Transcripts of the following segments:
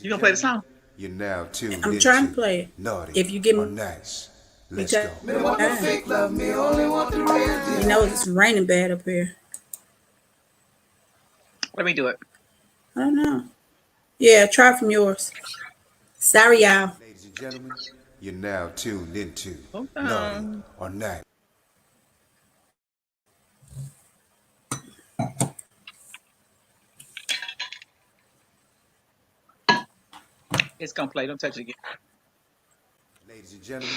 You gonna play the song? You're now tuned I'm trying to into play it. Naughty If you give or me Nice. Let's time. go. Me want no fake love, me only want the real deal. You know it's raining bad up here. Let me do it. I don't know. Yeah, try from yours. Sorry, y'all. Ladies and gentlemen, you're now tuned into Hold Naughty on. or Nice. It's gonna play. Don't touch it again. Ladies and gentlemen,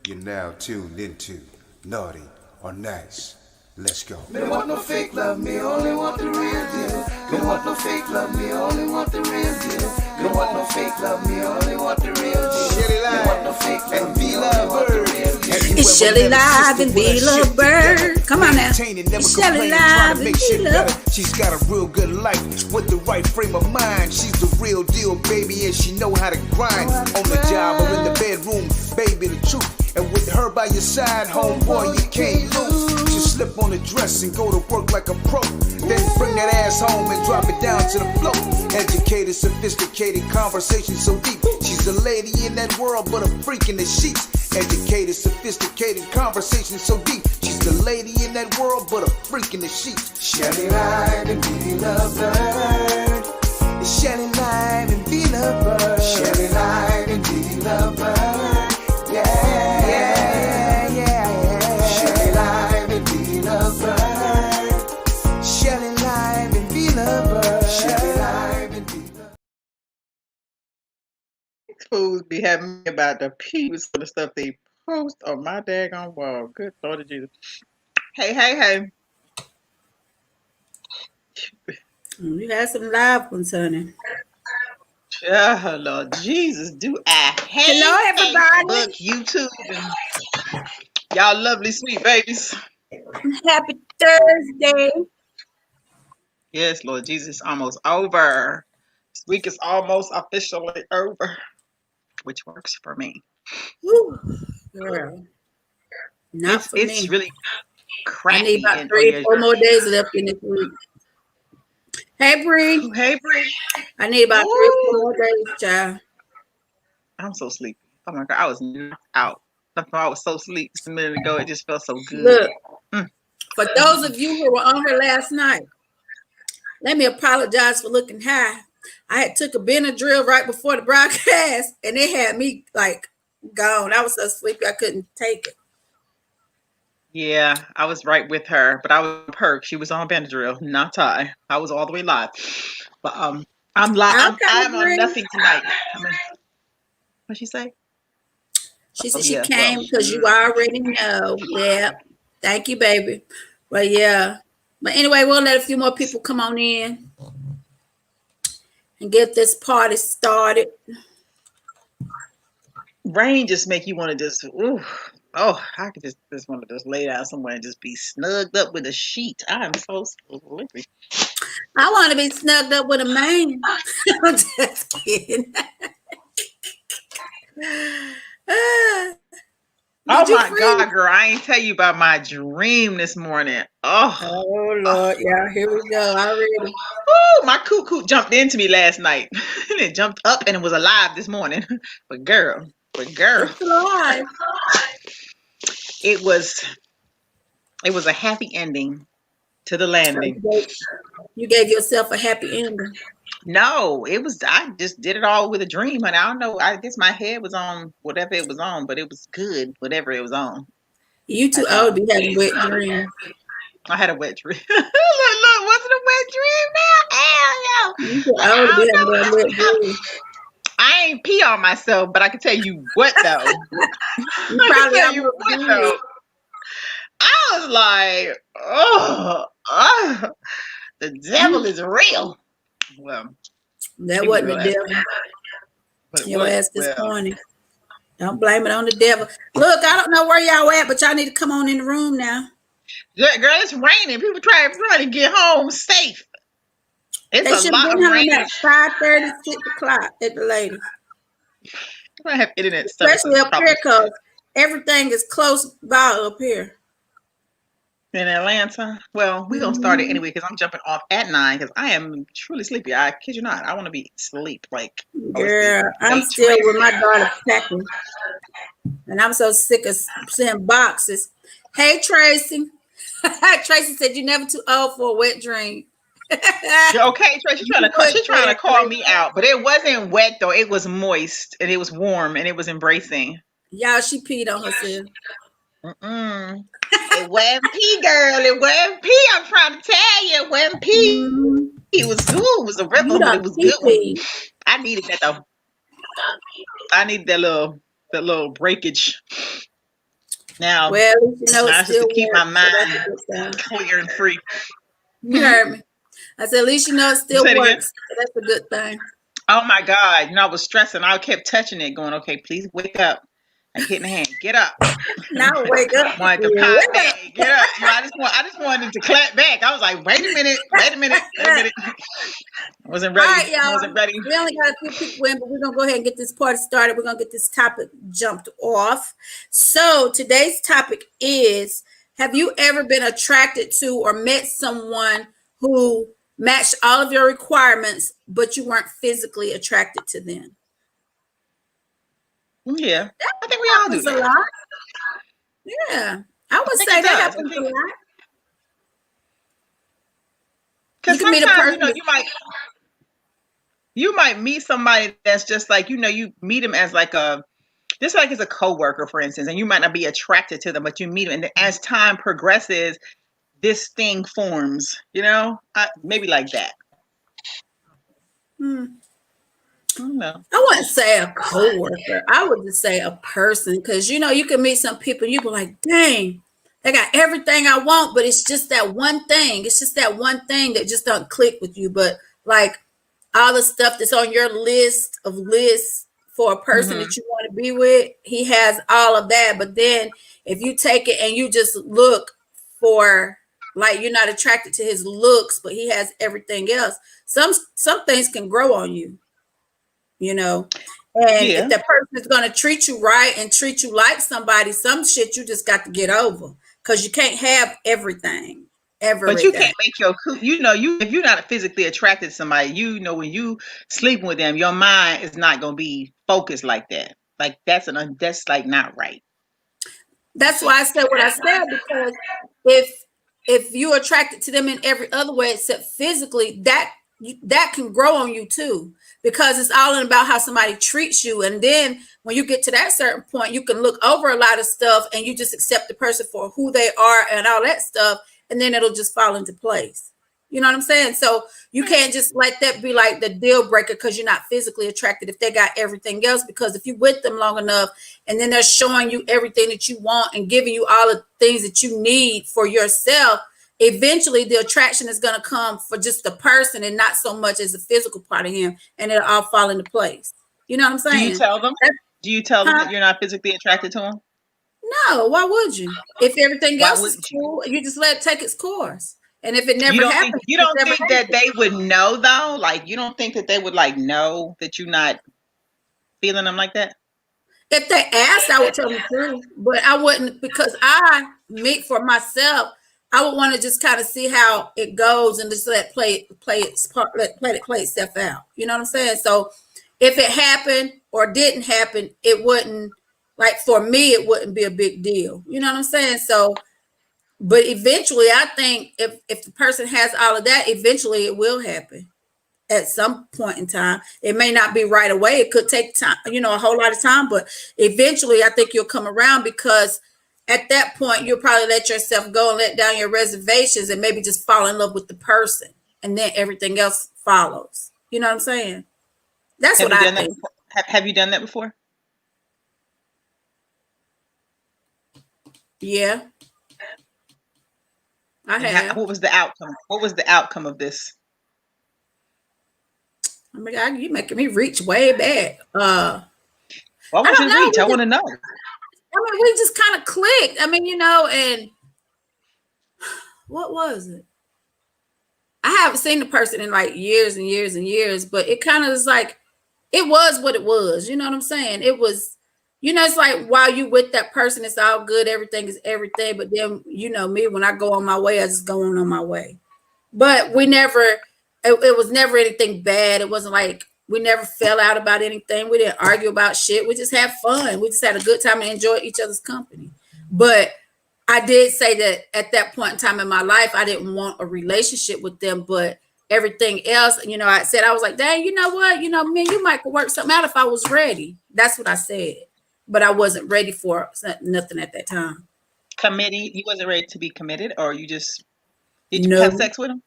you're now tuned into Naughty or Nice. Let's go. Me want no fake love, me only want the real deal. Me want no fake love, me only want the real deal. Me want no fake love, me only want the real deal. Shelly Live, me want no fake love, me only want the real deal. It's Shelly Live and Vila Bird. Come on now. It's Shelly Live and Vila. She's got a real good life with the right frame of mind. She's the real deal, baby, and she know how to grind. On the job or in the bedroom, baby, the truth. And with her by your side, homeboy, you can't lose. Just slip on the dress and go to work like a pro. Then bring that ass home and drop it down to the floor. Educated, sophisticated, conversation so deep. She's a lady in that world, but a freak in the sheets. Educated, sophisticated, conversation so deep. She's the lady in that world, but a freak in the sheets. Shelly Live and Vila Bird. It's Shelly Live and Vila Bird. Shelly Live and Vila Bird. Yeah, yeah, yeah. Shelly Live and Vila Bird. Shelly Live and Vila Bird. Shelly Live and Vila. Fools be having me about the peeps and the stuff they post on my daggone wall. Good Lord of Jesus. Hey, hey, hey. We had some live ones, honey. Yeah, Lord Jesus, do I hate Hello, everybody. Facebook, YouTube, and y'all lovely sweet babies. Happy Thursday. Yes, Lord Jesus, almost over. This week is almost officially over, which works for me. Whew, girl. Not for It's me. really I crappy. need about And, 3 or 4 more days left in this week. Hey, Bree. Hey, Bree. I need about 3 or 4 Ooh, more days, child. I'm so sleepy. Oh my God, I was knocked out. I was so sleepy just a minute ago. It just felt so good. Look, Mm. for those of you who were on here last night, let me apologize for looking high. I had took a Benadryl right before the broadcast, and it had me like gone. I was so sleepy I couldn't take it. Yeah, I was right with her, but I was on perk. She was on Benadryl, not I. I was all the way live. But I'm live. I'm Okay, on Bree. nothing tonight. What'd she say? She Oh said she yeah, well, came because you already know. Yeah. Thank you, baby. But yeah. But anyway, we'll let a few more people come on in and get this party started. rain just make you want to just ooh. Oh, I could just want to just lay down somewhere and just be snugged up with a sheet. I'm so sleepy. I want to be snugged up with a man. I'm just kidding. Oh Did you my freeze? God, girl! I ain't tell you about my dream this morning. Oh, Oh Lord, yeah, here we go already. oh, my cuckoo jumped into me last night. And it jumped up and it was alive this morning. But girl, It's alive. it was a happy ending to the landing. You gave yourself a happy ending. No, it was. I just did it all with a dream, honey. I don't know. I guess my head was on whatever it was on, but it was good, whatever it was on. You too old to be having wet dreams. I had a wet dream. Look, was it a wet dream now? Hell no. You too But old to I be don't having know. wet dreams. I ain't pee on myself, but I can tell you what though. You I can probably tell you almost what did. though. I was like, oh, the devil is real. Well, That he was wasn't real the ass. devil. But it Your was ass well. disappointed. Don't blame it on the devil. Look, I don't know where y'all at, but y'all need to come on in the room now. Girl, it's raining. People trying to get home safe. It's They a should have lot been of home rain. at 5:30, 6 o'clock at the latest. I have internet Especially services up here problems. because everything is close by up here. in Atlanta. Well, we're gonna start it anyway because I'm jumping off at 9 because I am truly sleepy. I kid you not. I want to be asleep, like fall asleep. Girl, I'm Nature. still with my daughter packing, and I'm so sick of seeing boxes. Hey, Tracy. Tracy said you're never too old for a wet dream. Okay, Tracy, she's trying to call me out, but it wasn't wet though. It was moist and it was warm and it was embracing. Y'all, she peed on herself. Mm-mm. It wasn't pee, girl. It wasn't pee. I'm trying to tell you, it wasn't pee. It was good. It was a You ripple, but done it was good. pee. I needed that though. I needed that little breakage. Now, Well, at least you know now it it's just still to keep my works, so that's a mind good thing. clear and free. You heard me. I said, at least you know it still Say it again. works. So that's a good thing. Oh my God! I was stressing. I kept touching it, going, "Okay, please wake up." Like hitting the hand, get up. Now wake up. Wanted to pop back, get up. I just wanted to clap back. I was like, wait a minute. I wasn't ready. All right, y'all. I wasn't ready. We only got a few people in, but we're going to go ahead and get this party started. We're going to get this topic jumped off. So today's topic is, have you ever been attracted to or met someone who matched all of your requirements, but you weren't physically attracted to them? Yeah, I think we all do Happens a that. lot. Yeah. I would think say it that does. I happens a think- lot. Because You can meet a sometimes, person. you might meet somebody that's just like, you meet them as like just like as a coworker, for instance, and you might not be attracted to them, but you meet them, and then as time progresses, this thing forms. Maybe like that. Hmm. I don't know. I wouldn't say a coworker. I would just say a person, because you can meet some people, you be like, dang, they got everything I want, but it's just that one thing. It's just that one thing that just don't click with you. But like all the stuff that's on your list of lists for a person that you want to be with, he has all of that. But then if you take it and you just look for, like, you're not attracted to his looks, but he has everything else, some things can grow on you. And Yeah. if that person is going to treat you right and treat you like somebody, some shit you just got to get over, because you can't have everything. But you can't make if you're not physically attracted to somebody, when you sleeping with them, your mind is not going to be focused like that. Like that's like not right. That's why I said what I said, because if you're attracted to them in every other way except physically, that can grow on you too, because it's all about how somebody treats you. And then when you get to that certain point, you can look over a lot of stuff and you just accept the person for who they are and all that stuff, and then it'll just fall into place. You know what I'm saying? So you can't just let that be like the deal breaker because you're not physically attracted if they got everything else. Because if you're with them long enough and then they're showing you everything that you want and giving you all the things that you need for yourself, eventually the attraction is going to come for just the person and not so much as the physical part of him, and it'll all fall into place. You know what I'm saying? Do you tell them that you're not physically attracted to them? No, why would you? If everything Why else is wouldn't you? cool, you just let it take its course. And if it never You don't happens, think, you don't think that they would know though? Like you don't think that they would like know that you're not feeling them like that? if they asked, I would tell them the truth, but I wouldn't, because for myself, I would want to just kind of see how it goes and just let it play itself out. You know what I'm saying? So if it happened or didn't happen, it wouldn't, like, for me, it wouldn't be a big deal. You know what I'm saying? So, but eventually, I think if the person has all of that, eventually it will happen at some point in time. It may not be right away. It could take time, a whole lot of time, but eventually I think you'll come around, because at that point you'll probably let yourself go and let down your reservations and maybe just fall in love with the person, and then everything else follows. You know what I'm saying? That's what I think. Have you done that before? Yeah, I have. What was the outcome? What was the outcome of this? Oh my God, you making me reach way back. What was your reach? I want to know. I mean, we just kind of clicked. I mean, and what was it? I haven't seen the person in like years and years and years, but it kind of is like, it was what it was. You know what I'm saying? It was You know, it's like while you with that person, it's all good, everything is everything. But then, you know, me, when I go on my way, I just go on my way. But we never, it was never anything bad. It wasn't like we never fell out about anything. We didn't argue about shit. We just had fun. We just had a good time and enjoyed each other's company. But I did say that at that point in time in my life, I didn't want a relationship with them, but everything else, you know, I said, I was like, dang, you know what? You know, man, you might could work something out if I was ready. That's what I said. But I wasn't ready for nothing at that time. Committing, you wasn't ready to be committed, or you just did you No. have sex with him?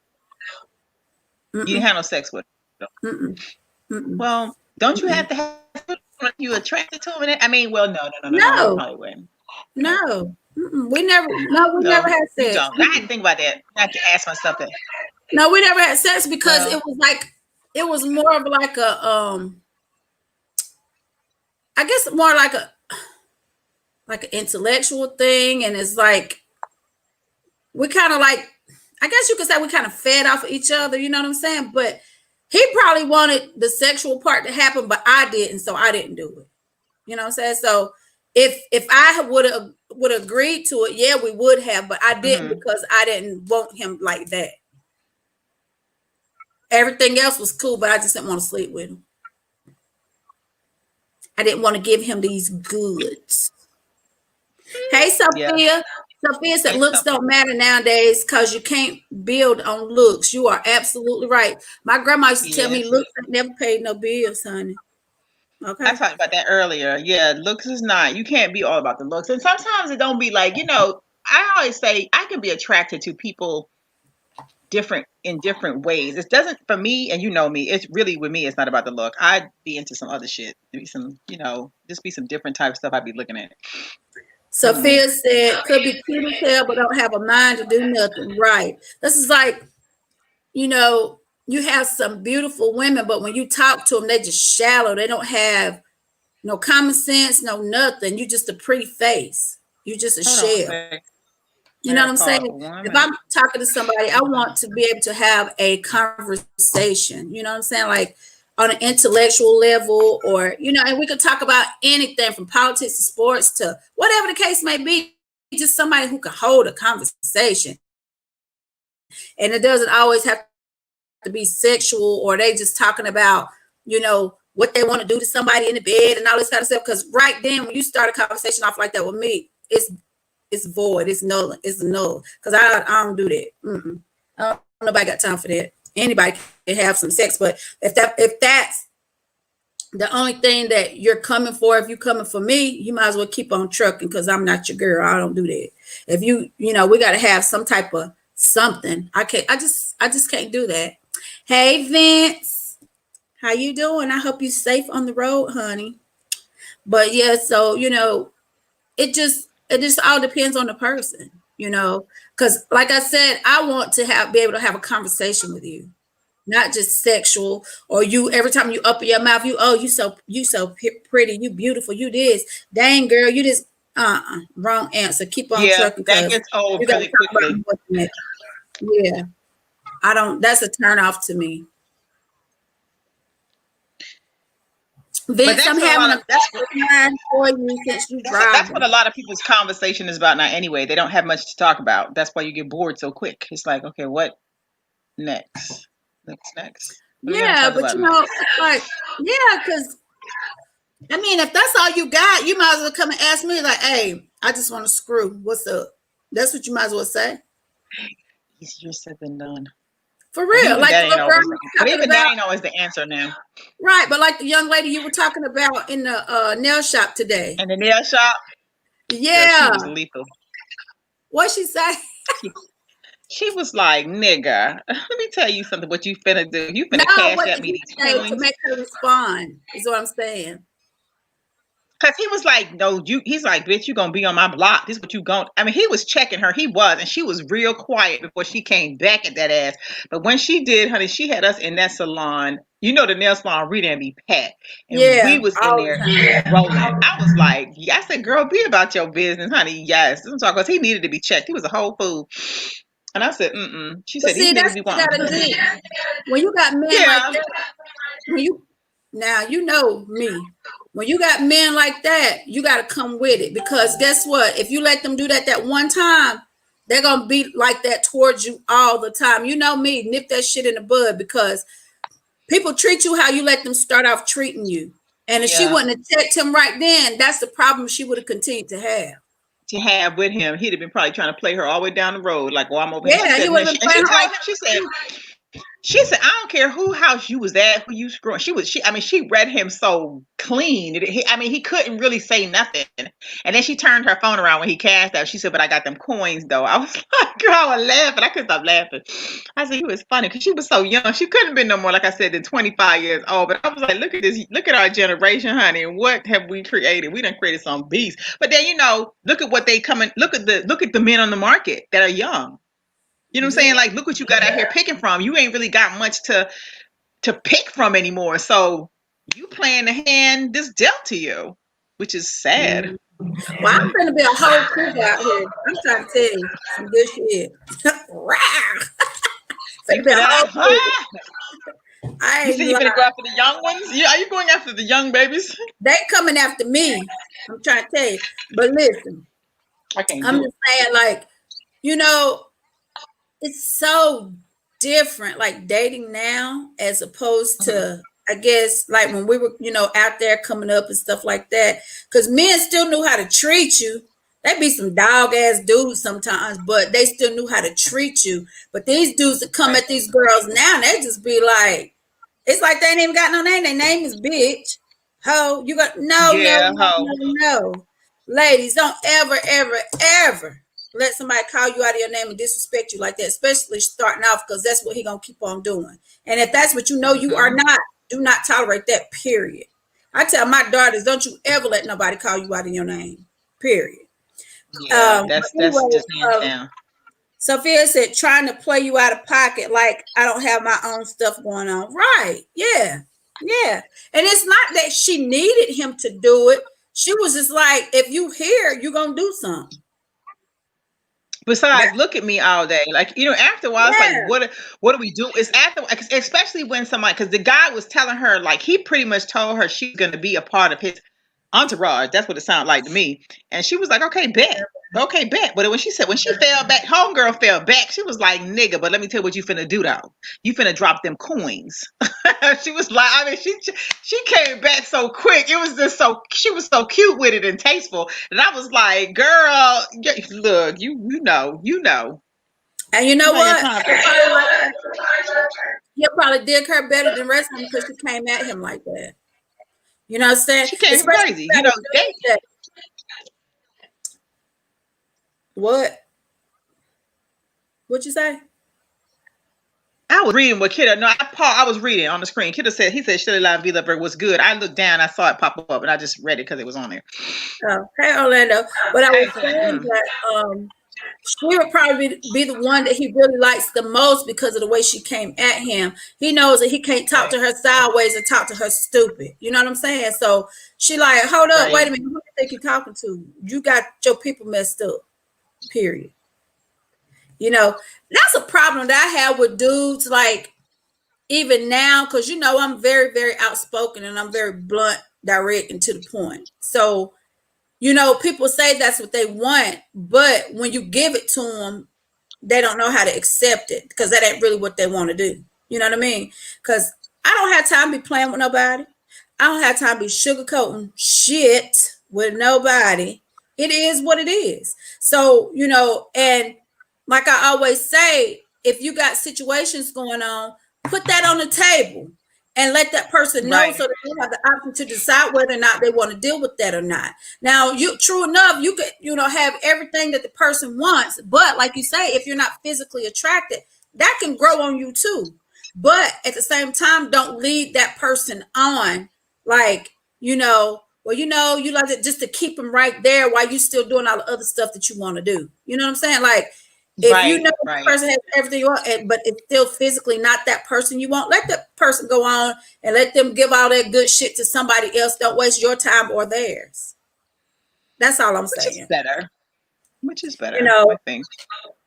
Mm-mm. You didn't have no sex with him. Mm-mm. Mm-mm. Well, don't you have to have you attracted to him? I mean, well, no. No. Probably wouldn't. No. Mm-mm. We never had You sex. don't. I had to think about that. I had to ask myself that. No, we never had sex because Well, it was more of like a I guess more like an intellectual thing, and it's like we kind of like, I guess you could say we kind of fed off of each other, you know what I'm saying? But he probably wanted the sexual part to happen, but I didn't, so I didn't do it. You know what I'm saying? So if I would have agreed to it, yeah, we would have, but I didn't because I didn't want him like that. Everything else was cool, but I just didn't want to sleep with him. I didn't want to give him these goods. Hey, Sophia. Yeah. Sophia said looks don't matter nowadays because you can't build on looks. You are absolutely right. My grandma used to tell me looks never paid no bills, honey. Okay. I talked about that earlier. Yeah, looks is not. You can't be all about the looks. And sometimes it don't be like, you know, I always say I can be attracted to people in different ways. It doesn't, for me, and you know me, it's really, with me, it's not about the look. I'd be into some other shit. Maybe some, you know, just be some different type of stuff I'd be looking at. Sophia said, could be cute as hell, but don't have a mind to do nothing. Right. This is like, you know, you have some beautiful women, but when you talk to them, they're just shallow. They don't have no common sense, no nothing. You just a pretty face. You just a shell. You know what I'm saying? If I'm talking to somebody, I want to be able to have a conversation. You know what I'm saying? Like on an intellectual level, or, you know, and we could talk about anything from politics to sports to whatever the case may be. Just somebody who can hold a conversation. And it doesn't always have to be sexual, or they just talking about, you know, what they want to do to somebody in the bed and all this kind of stuff. Because right then, when you start a conversation off like that with me, it's void. It's null. It's null. Because I don't do that. Nobody got time for that. Anybody can have some sex, but if that's the only thing that you're coming for, if you're coming for me, you might as well keep on trucking, because I'm not your girl. I don't do that. If you know, we got to have some type of something. I just can't do that. Hey, Vince, how you doing? I hope you're safe on the road, honey. But yeah, so, you know, it just all depends on the person, you know, because like I said, I want to be able to have a conversation with you, not just sexual, or you every time you open your mouth, you so pretty, you beautiful, you this, dang girl, you this, wrong answer. Keep on trucking. That gets old really quickly. Yeah, that's a turn off to me. Vince, I'm having a time for you since you drive. That's what a lot of people's conversation is about now anyway. They don't have much to talk about. That's why you get bored so quick. It's like, okay, what next? Next. Yeah, but you know, it's like, yeah, because I mean, if that's all you got, you might as well come and ask me, like, hey, I just want to screw. What's up? That's what you might as well say. Easier said than done. For real. Like the little girl, but even that ain't always the answer now. Right, but like the young lady you were talking about in the nail shop today. In the nail shop? Yeah. She was lethal. What'd she say? She was like, nigga, let me tell you something. What you finna do? You finna cash at me these coins to make her respond, is what I'm saying. Because he was like, no, he's like, bitch, you gonna be on my block. This is what you gonna. I mean, he was checking her. He was, and she was real quiet before she came back at that ass. But when she did, honey, she had us in that salon. You know, the nail salon really didn't be packed. And we was in there rolling. I was like, I said, girl, be about your business, honey. Yes. Because he needed to be checked. He was a whole fool. And I said, She said, see, that's what you gotta do. When you got men like that, now you know me. when you got men like that, you got to come with it, because guess what? If you let them do that one time, they're going to be like that towards you all the time. You know me, nip that shit in the bud, because people treat you how you let them start off treating you. And if she wouldn't have checked him right then, that's the problem she would have continued to have. With him, he'd have been probably trying to play her all the way down the road, like, "Oh, I'm over here." He would have been playing her like. She said, "I don't care who house you was at, who you screwing." She read him so clean. He couldn't really say nothing. And then she turned her phone around when he cashed out. She said, "But I got them coins though." I was like, girl, I was laughing. I couldn't stop laughing. I said, he was funny because she was so young. She couldn't have been no more, like I said, than 25 years old. But I was like, look at this. Look at our generation, honey. And what have we created? We done created some beasts. But then, look at what they look at the men on the market that are young. You know what I'm saying? Like, look what you got out here picking from. You ain't really got much to pick from anymore. So you playing the hand this dealt to you, which is sad. Well, I'm going to be a whole crew out here. I'm trying to tell you some good shit. You see, you finna go after the young ones? Are you going after the young babies? They coming after me. I'm trying to tell you. But listen, I'm just saying, like, it's so different, like dating now as opposed to, I guess, like when we were, out there coming up and stuff like that. Because men still knew how to treat you. They be some dog ass dudes sometimes, but they still knew how to treat you. But these dudes that come at these girls now, they just be like, it's like they ain't even got no name. Their name is bitch, ho. You got no. Ladies, don't ever let somebody call you out of your name and disrespect you like that, especially starting off, because that's what he gonna keep on doing. And if that's what you are not, do not tolerate that, period. I tell my daughters, don't you ever let nobody call you out of your name, period. Yeah, that's just hands down. Sophia said, trying to play you out of pocket like I don't have my own stuff going on. Right, yeah. And it's not that she needed him to do it. She was just like, if you here, you're gonna do something. Besides, look at me all day. Like, after a while, it's like, what do we do? It's after, especially when somebody, because the guy was telling her, like, he pretty much told her she's going to be a part of his entourage. That's what it sounded like to me. And she was like, okay, bet. But when she fell back, homegirl fell back. She was like, nigga, but let me tell you what you finna do though. You finna drop them coins. She was like, she came back so quick. It was just she was so cute with it and tasteful. And I was like, girl, look, you know. And you know what? He probably did her better than the rest of them because she came at him like that. You know what I'm saying? She came crazy. What? What'd you say? I was reading what Kidda. No, I was reading on the screen. Kidda said, Shirley La Vida was good. I looked down, I saw it pop up, and I just read it because it was on there. Oh, hey, Orlando. But I was saying that she would probably be the one that he really likes the most because of the way she came at him. He knows that he can't talk to her sideways and talk to her stupid. You know what I'm saying? So she like, hold up, wait a minute. Who do you think you're talking to? You got your people messed up. Period. That's a problem that I have with dudes, like, even now, because I'm very, very outspoken and I'm very blunt, direct, and to the point. So, people say that's what they want, but when you give it to them, they don't know how to accept it because that ain't really what they want to do. You know what I mean? Because I don't have time to be playing with nobody. I don't have time to be sugarcoating shit with nobody. It is what it is. So, and like I always say, if you got situations going on, put that on the table and let that person know so that they have the option to decide whether or not they want to deal with that or not. Now, true enough, you could, have everything that the person wants, but like you say, if you're not physically attracted, that can grow on you too. But at the same time, don't lead that person on, like, well, you like it just to keep them right there while you still doing all the other stuff that you want to do. You know what I'm saying? Like, if the person has everything you want, but it's still physically not that person you want, let that person go on and let them give all that good shit to somebody else. Don't waste your time or theirs. That's all I'm saying. Which is better. I think.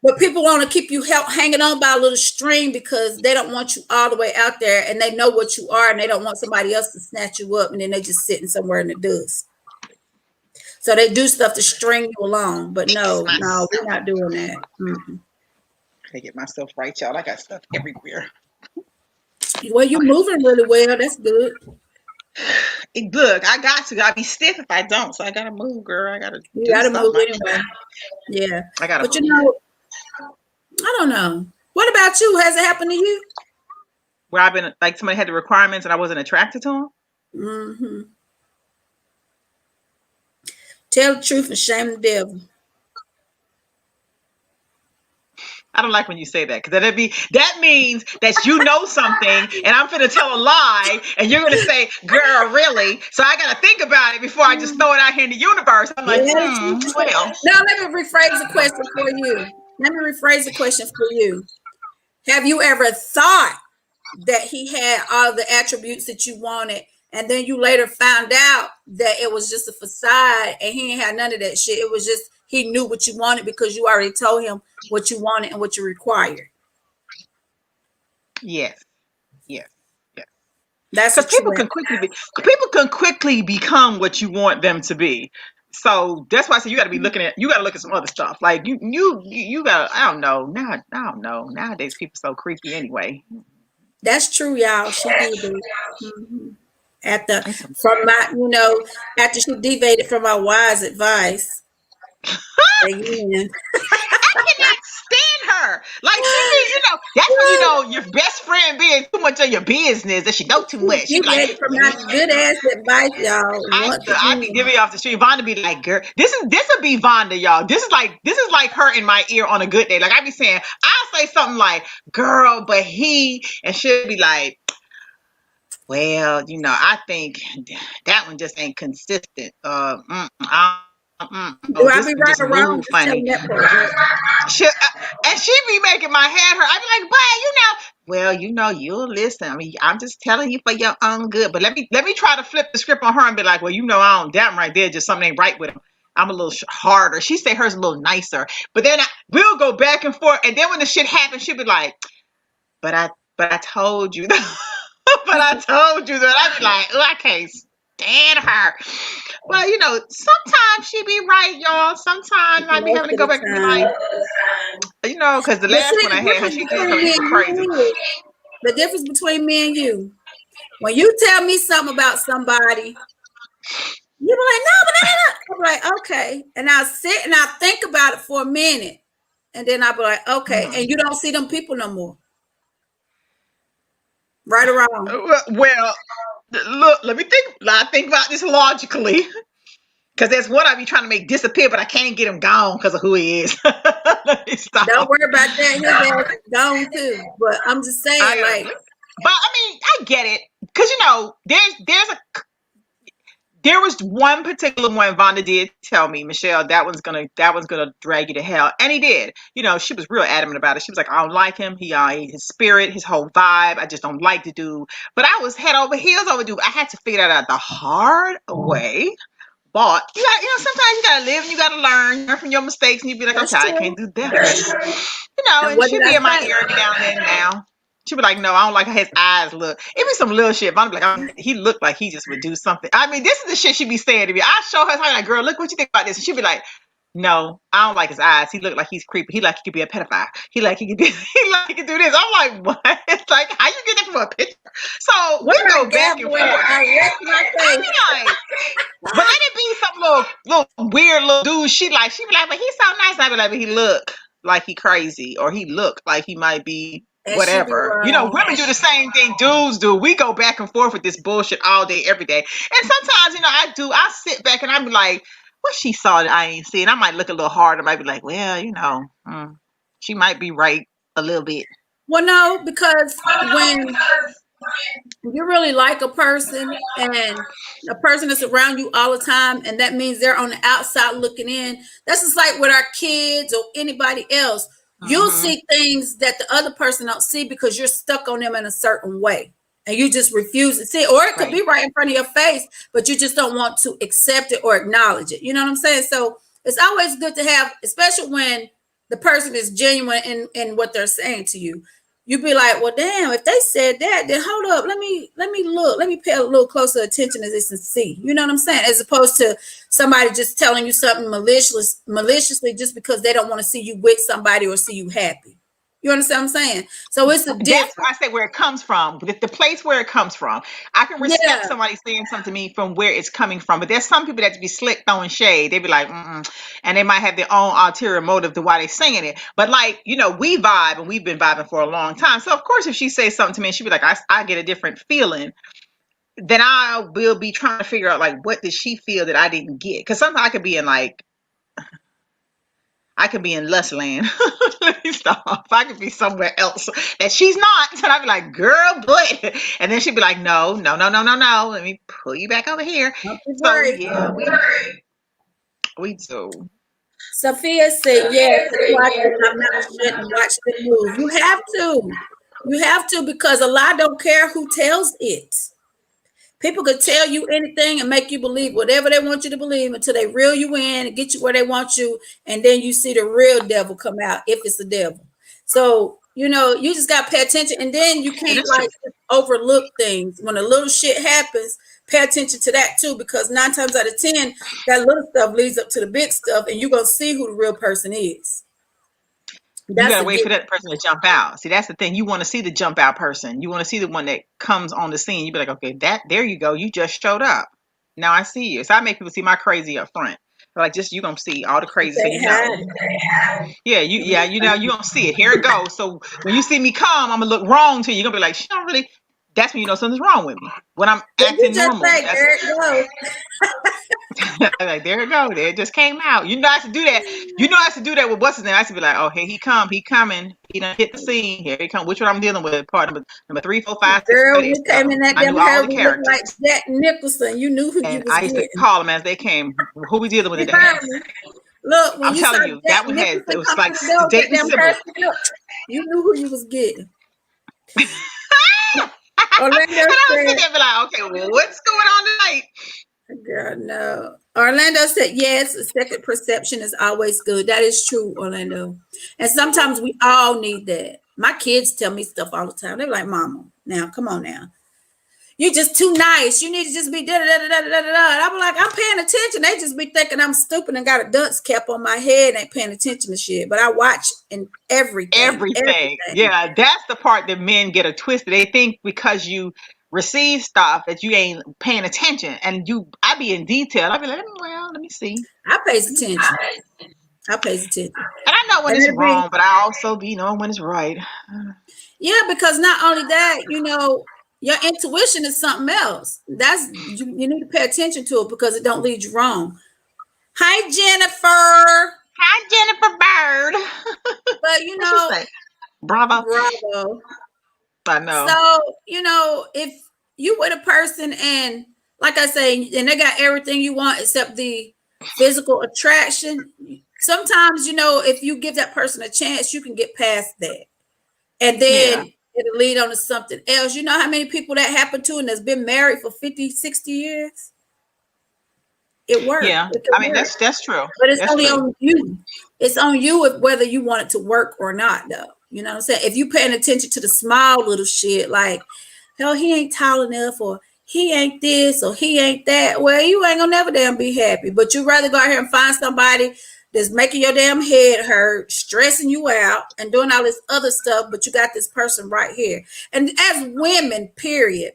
But people want to keep you hanging on by a little string because they don't want you all the way out there, and they know what you are, and they don't want somebody else to snatch you up, and then they just sitting somewhere in the dust. So they do stuff to string you along. But no, we're not doing that. Mm-hmm. I get myself right, y'all. I got stuff everywhere. Well, you're moving really well. That's good. Look, I got to. I'll be stiff if I don't. So I gotta move, girl. You gotta move anyway. Yeah. I gotta. But you know, I don't know. What about you? Has it happened to you? Where I've been like somebody had the requirements and I wasn't attracted to them. Mm-hmm. Tell the truth and shame the devil. I don't like when you say that because that means that you know something and I'm finna tell a lie and you're gonna say, "Girl, really?" So I gotta think about it before I just throw it out here in the universe. I'm like, well. Now let me rephrase the question for you. Have you ever thought that he had all the attributes that you wanted, and then you later found out that it was just a facade and he ain't had none of that shit? It was just he knew what you wanted because you already told him what you wanted and what you required. Yes. That's because people can quickly become what you want them to be. So that's why I say you got to look at some other stuff. Like you got. I don't know. Nowadays people so creepy anyway. That's true, y'all. She did. Mm-hmm. After she deviated from our wise advice. Again. I cannot stand her. Like she, that's when you know your best friend being too much of your business, that she know too much. She like, from my good ass advice, y'all. I be giving off the street. Vonda be like, girl, this will be Vonda, y'all. This is like her in my ear on a good day. Like I be saying, I'll say something like, girl, but he, and she'll be like, well, I think that one just ain't consistent. Do I be right or wrong? Funny. And she be making my head hurt. I be like, but you'll listen. I mean, I'm just telling you for your own good. But let me try to flip the script on her and be like, well, I don't damn right there. Just something ain't right with him. I'm a little harder. She say hers a little nicer. But then we'll go back and forth. And then when the shit happens, she'll be like, but I told you that. But I told you that. I be like, oh, I can't stand her. Well, sometimes she be right, y'all. Sometimes I be having to go back and be like, because the last one I had her, she did something crazy. The difference between me and you, when you tell me something about somebody, you be like, no, but I'm like, okay. And I'll sit and I'll think about it for a minute. And then I'll be like, okay. And you don't see them people no more. Right or wrong? Well, look, let me think. I think about this logically. Because there's one I be trying to make disappear, but I can't get him gone because of who he is. Don't worry about that. His ass is gone too. But I'm just saying, But I mean, I get it. Because there was one particular one Vonda did tell me, Michelle, that one's gonna drag you to hell. And he did. She was real adamant about it. She was like, I don't like him. His spirit, his whole vibe. I just don't like the dude. But I was head over heels over dude. I had to figure that out the hard way. But sometimes you gotta live and you gotta learn from your mistakes, and you be like, okay, I can't do that. And she'll be in my ear every now and then now. She'll be like, no, I don't like how his eyes look. It be some little shit. But I'm like, he looked like he just would do something. I mean, this is the shit she be saying to me. I show her, I'm like, girl, look what you think about this. And she'll be like, no, I don't like his eyes. He look like he's creepy. He like he could be a pedophile. He could do this. I'm like, what? It's like, how you get that from a picture? So we go back and forth. I be like, but let it be some little weird little dude. She be like, but he's so nice. I be like, but he look like he crazy, or he look like he might be whatever. Women do the same thing dudes do. We go back and forth with this bullshit all day, every day. And sometimes, I sit back and I be like, what she saw that I ain't seen. I might look a little hard. I might be like, well, she might be right a little bit. Well, no, because when you really like a person and a person is around you all the time, and that means they're on the outside looking in, that's just like with our kids or anybody else. You'll see things that the other person don't see because you're stuck on them in a certain way. And you just refuse to see it. Or it could be right in front of your face, but you just don't want to accept it or acknowledge it. You know what I'm saying? So it's always good to have, especially when the person is genuine in what they're saying to you, you be like, well, damn, if they said that, then hold up, let me look, let me pay a little closer attention to this and see. You know what I'm saying? As opposed to somebody just telling you something maliciously just because they don't want to see you with somebody or see you happy. You understand what I'm saying? So it's a difference. That's why I say where it comes from, the place where it comes from. I can respect somebody saying something to me from where it's coming from, but there's some people that be slick throwing shade. They be like, and they might have their own ulterior motive to why they saying it. But like, you know, we vibe and we've been vibing for a long time. So of course, if she says something to me and she be like, I get a different feeling, then I will be trying to figure out like, what did she feel that I didn't get? Because sometimes I could be in lust land. Let me stop. I could be somewhere else that she's not. And I'd be like, girl, but. And then she'd be like, no. Let me pull you back over here. So, yeah, we do. Sophia said, yes, I'm not shouldn't watch the move. You have to. You have to, because a lie don't care who tells it. People could tell you anything and make you believe whatever they want you to believe until they reel you in and get you where they want you. And then you see the real devil come out, if it's the devil. So, you know, you just got to pay attention. And then you can't like overlook things. When a little shit happens, pay attention to that too, because 9 times out of 10, that little stuff leads up to the big stuff, and you're going to see who the real person is. You gotta wait for that person to jump out. See, that's the thing. You want to see the jump out person. You want to see the one that comes on the scene. You be like, okay, there you go. You just showed up. Now I see you. So I make people see my crazy up front. Like, just you gonna see all the crazy. So you know. Yeah, you know, you don't see it. Here it goes. So when you see me come, I'm gonna look wrong to you. You're gonna be like, she don't really. That's when you know something's wrong with me. When I'm acting normal. Like, there it goes. Like, there it go. There it just came out. You know I have to do that. You know I have to do that with what's his name. I have to be like, oh, here he coming. He done hit the scene. Here he come. Which one I'm dealing with? Part number 3, 4, 5, 6. Girl, you came in that damn all the characters. Like Jack Nicholson. You knew who you was I used to call them as they came. Who we dealing with today? Look, when I'm telling you, that one had it was like dating Sybil. You knew who you was getting. Orlando and I was sitting there be like, okay, well, what's going on tonight? Girl, no. Orlando said, yes, a second perception is always good. That is true, Orlando. And sometimes we all need that. My kids tell me stuff all the time. They're like, Mama, now, come on now. You're just too nice. You need to just be da-da-da-da-da-da-da. And I'm like, I'm paying attention. They just be thinking I'm stupid and got a dunce cap on my head and ain't paying attention to shit. But I watch and everything. Yeah, that's the part that men get a twist. They think because you receive stuff that you ain't paying attention. And I be in detail. I be like, well, let me see. I pays attention. And I know when it's wrong, but I also be knowing when it's right. Yeah, because not only that, you know, your intuition is something else. That's you need to pay attention to it because it don't lead you wrong. Hi, Jennifer. Hi, Jennifer Bird. But you know, bravo. I know. So you know, if you with a person and like I say, and they got everything you want except the physical attraction, sometimes you know if you give that person a chance, you can get past that, and then. Yeah. It'll lead on to something else. You know how many people that happened to and that's been married for 50, 60 years? It works. Yeah, I mean, that's true. But it's only on you. It's on you if whether you want it to work or not, though. You know what I'm saying? If you paying attention to the small little shit, like, hell, he ain't tall enough, or he ain't this, or he ain't that, well, you ain't gonna never damn be happy. But you'd rather go out here and find somebody that's making your damn head hurt, stressing you out, and doing all this other stuff, but you got this person right here. And as women, period,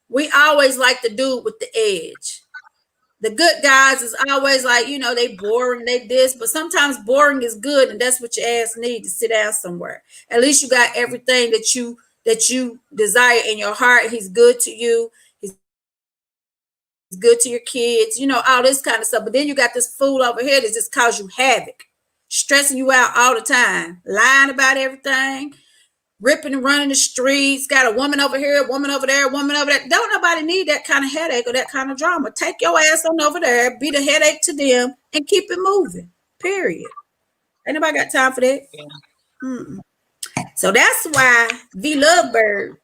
we always like the dude with the edge. The good guys is always like, you know, they boring, they this, but sometimes boring is good, and that's what your ass need to sit down somewhere. At least you got everything that you desire in your heart. He's good to you. Good to your kids, you know, all this kind of stuff. But then you got this fool over here that just cause you havoc, stressing you out all the time, lying about everything, ripping and running the streets, got a woman over here, a woman over there, a woman over there. Don't nobody need that kind of headache or that kind of drama. Take your ass on over there, be the headache to them, and keep it moving, period. Ain't nobody got time for that. Yeah. So that's why V Lovebird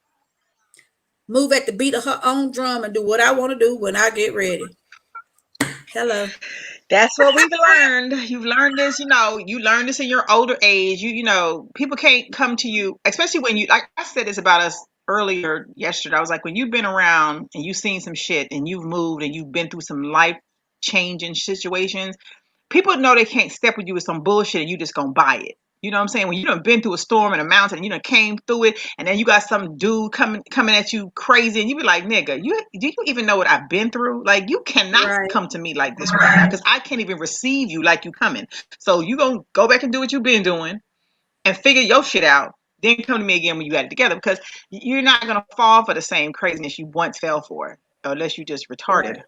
move at the beat of her own drum and do what I want to do when I get ready. Hello. That's what we've learned. You've learned this, you learned this in your older age. People can't come to you, especially when like I said this about us earlier yesterday. I was like, when you've been around and you've seen some shit and you've moved and you've been through some life changing situations, people know they can't step with you with some bullshit and you just gonna buy it. You know what I'm saying? When you done been through a storm and a mountain and you done came through it, and then you got some dude coming at you crazy, and you be like, nigga, do you even know what I've been through? Like, you cannot Right. come to me like this right now, because I can't even receive you like you coming. So you gonna go back and do what you've been doing and figure your shit out. Then come to me again when you got it together, because you're not gonna fall for the same craziness you once fell for, unless you just retarded. Right.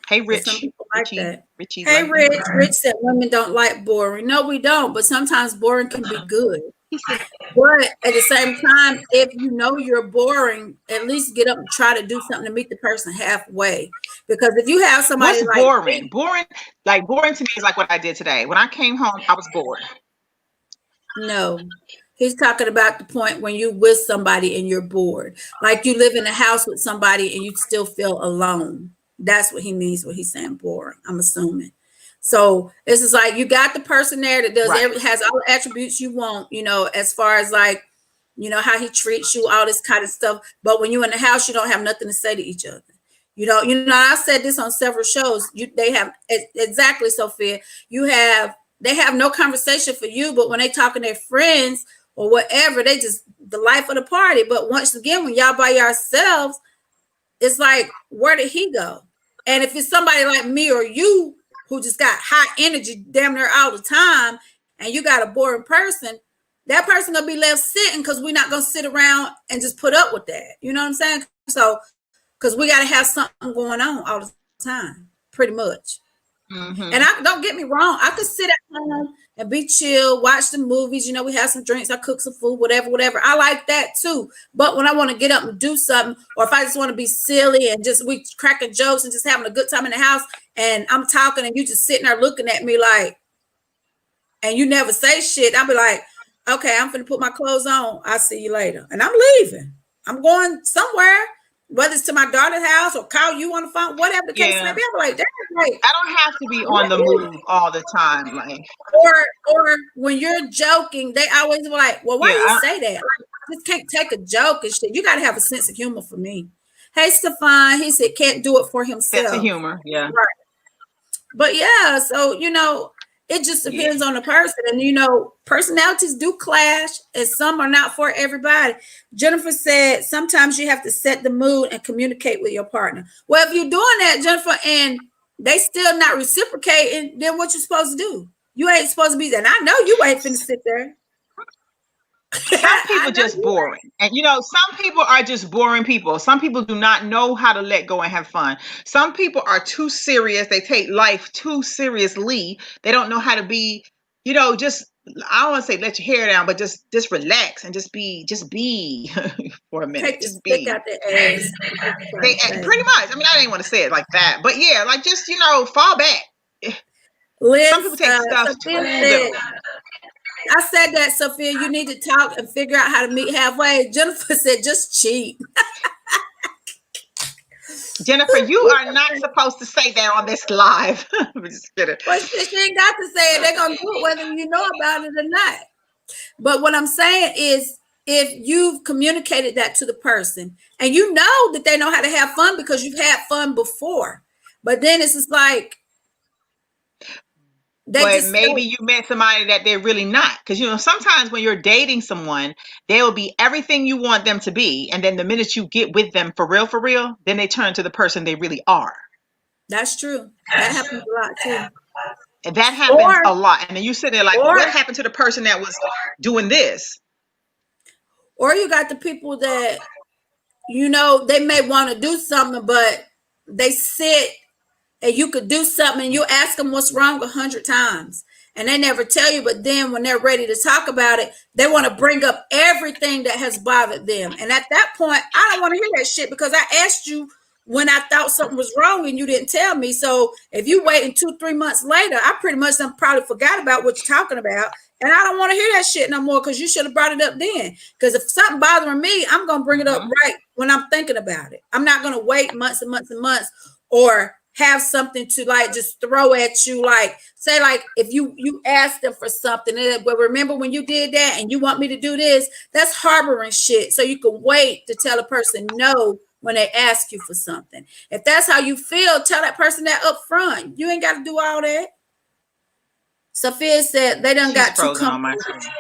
Hey, But Rich. some people like that. Richie, Hey, like Rich. Rich said women don't like boring. No, we don't. But sometimes boring can be good. But at the same time, if you know you're boring, at least get up and try to do something to meet the person halfway. Because if you have somebody what's like boring? Boring to me is like what I did today. When I came home, I was bored. No, he's talking about the point when you with somebody and you're bored. Like you live in a house with somebody and you still feel alone. That's what he means when he's saying boring, I'm assuming. So this is like you got the person there that does Right. has all the attributes you want, as far as like, how he treats you, all this kind of stuff. But when you're in the house, you don't have nothing to say to each other. I said this on several shows. They have exactly, Sophia. They have no conversation for you, but when they talking to their friends or whatever, they just the life of the party. But once again, when y'all by yourselves, it's like, where did he go? And if it's somebody like me or you who just got high energy damn near all the time, and you got a boring person, that person gonna be left sitting because we're not gonna sit around and just put up with that. You know what I'm saying? So, because we gotta have something going on all the time, pretty much. Mm-hmm. And I don't get me wrong, I could sit at home and be chill, watch the movies. We have some drinks, I cook some food, whatever. I like that too. But when I want to get up and do something, or if I just want to be silly and just we cracking jokes and just having a good time in the house, and I'm talking and you just sitting there looking at me like, and you never say shit, I'll be like, okay, I'm finna put my clothes on. I'll see you later. And I'm leaving. I'm going somewhere. Whether it's to my daughter's house or call you on the phone, whatever the case may be, I'm like, damn, like, I don't have to be on the move all the time, like. Or when you're joking, they always be like, well, why do you say that? Like, I just can't take a joke and shit. You got to have a sense of humor for me. Hey, Stefan, he said can't do it for himself. Sense of humor, yeah. Right. But yeah, so it just depends on the person, and personalities do clash, and some are not for everybody. Jennifer said sometimes you have to set the mood and communicate with your partner. Well, if you're doing that, Jennifer, and they still not reciprocating, then what you supposed to do? You ain't supposed to be there. And I know you ain't finna sit there. Some people just boring. And some people are just boring people. Some people do not know how to let go and have fun. Some people are too serious. They take life too seriously. They don't know how to be, just, I don't want to say let your hair down, but just relax and just be for a minute. Take just the stick out their ass. Pretty much. I mean, I didn't want to say it like that, but yeah, like just, fall back. Liz, some people take stuff too little. I said that, Sophia, you need to talk and figure out how to meet halfway. Jennifer said, just cheat. Jennifer, you are not supposed to say that on this live. Just kidding. Well, she ain't got to say it. They're going to do it whether you know about it or not. But what I'm saying is, if you've communicated that to the person and you know that they know how to have fun because you've had fun before, but then it's just like, but maybe you met somebody that they're really not. Because, sometimes when you're dating someone, they'll be everything you want them to be. And then the minute you get with them for real, then they turn to the person they really are. That's true. That happens a lot too. And that happens a lot. And then you sit there like, what happened to the person that was doing this? Or you got the people that, they may want to do something, but they sit and you could do something and you ask them what's wrong 100 times and they never tell you. But then when they're ready to talk about it, they want to bring up everything that has bothered them. And at that point, I don't want to hear that shit because I asked you when I thought something was wrong and you didn't tell me. So if you wait until 2-3 months later, I pretty much probably forgot about what you're talking about. And I don't want to hear that shit no more because you should have brought it up then. Because if something bothering me, I'm going to bring it up right when I'm thinking about it. I'm not going to wait months and months and months or have something to like just throw at you. Like say like if you ask them for something, but remember when you did that and you want me to do this, that's harboring shit. So you can wait to tell a person no when they ask you for something. If that's how you feel, tell that person that up front. You ain't got to do all that. Sophia said they done She's got too frozen on my comfortable. screen.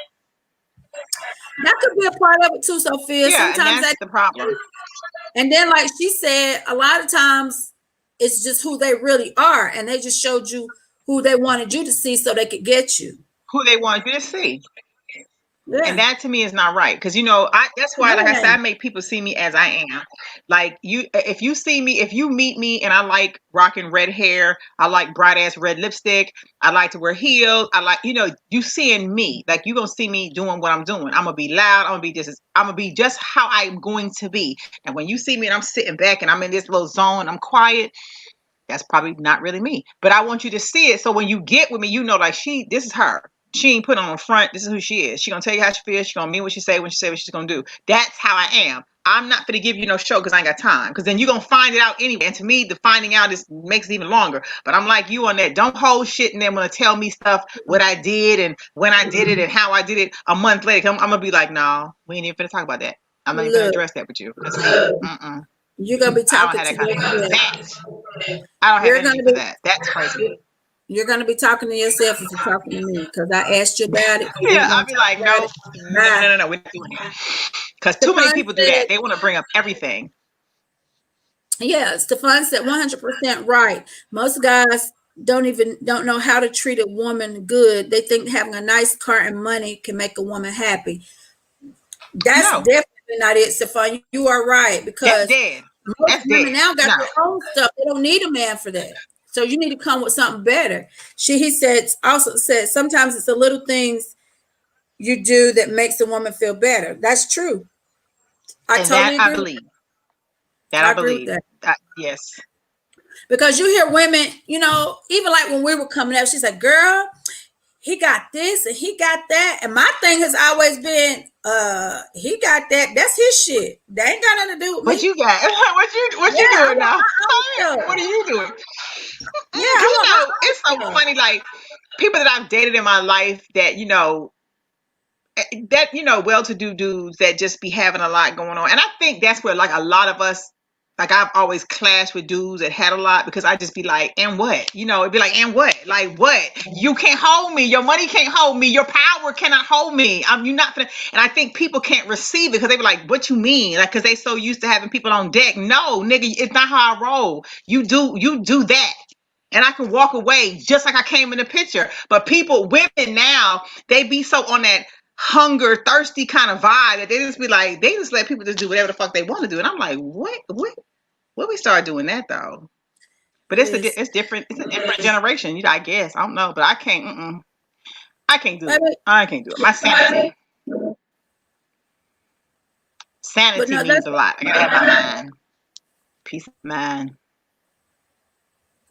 That could be a part of it too, Sophia. Yeah, and Sometimes that's the problem. and then like she said, a lot of times it's just who they really are, and they just showed you who they wanted you to see so they could get you. Who they want you to see. Yeah. And that to me is not right. Because, that's why, like I said, I make people see me as I am. Like if you see me, if you meet me and I like rocking red hair, I like bright ass red lipstick, I like to wear heels, I like, you seeing me, like you gonna see me doing what I'm doing. I'm gonna be loud, I'm gonna be just how I'm going to be. And when you see me and I'm sitting back and I'm in this little zone, I'm quiet, that's probably not really me. But I want you to see it. So when you get with me, like this is her. She ain't put on the front. This is who she is. She gonna tell you how she feels. She gonna mean what she say when she say what she's gonna do. That's how I am. I'm not gonna give you no show because I ain't got time. Because then you're gonna find it out anyway. And to me, the finding out makes it even longer. But I'm like you on that. Don't hold shit and then wanna tell me stuff, what I did and when I did it and how I did it a month later. I'm gonna be like, no, we ain't even finna talk about that. I'm not even gonna address that with you. You're gonna be talking to yourself. I don't have energy for that. That's crazy. You're gonna be talking to yourself if you're talking to me because I asked you about it. Yeah, I'll be like, no, we're not doing it. Because too many people do that. They want to bring up everything. Yeah, Stefan said 100% right. Most guys don't know how to treat a woman good. They think having a nice car and money can make a woman happy. That's definitely not it, Stefan. You are right because most women now got their own stuff. They don't need a man for that. So you need to come with something better. He also said sometimes it's the little things you do that makes a woman feel better. That's true. I totally agree. I believe. I believe that. Yes. Because you hear women, even like when we were coming up, she's like, girl, he got this and he got that. And my thing has always been, he got that. That's his shit. That ain't got nothing to do with me. What you got? What you doing now? What are you doing? Yeah, it's so funny. Like people that I've dated in my life that, well-to-do dudes that just be having a lot going on. And I think that's where like a lot of us, like I've always clashed with dudes that had a lot because I just be like, and what? It'd be like, and what? Like what? You can't hold me. Your money can't hold me. Your power cannot hold me. You're not gonna. And I think people can't receive it because they be like, what you mean? Like, because they so used to having people on deck. No, nigga, it's not how I roll. You do that. And I can walk away just like I came in the picture. But women now, they be so on that hunger, thirsty kind of vibe that they just be like, they just let people just do whatever the fuck they want to do. And I'm like, what? When we start doing that though? But it's different. It's a different generation. I guess I don't know, but I can't. I can't do it. I can't do it. My sanity. Sanity means a lot. I gotta have my mind. Peace of mind.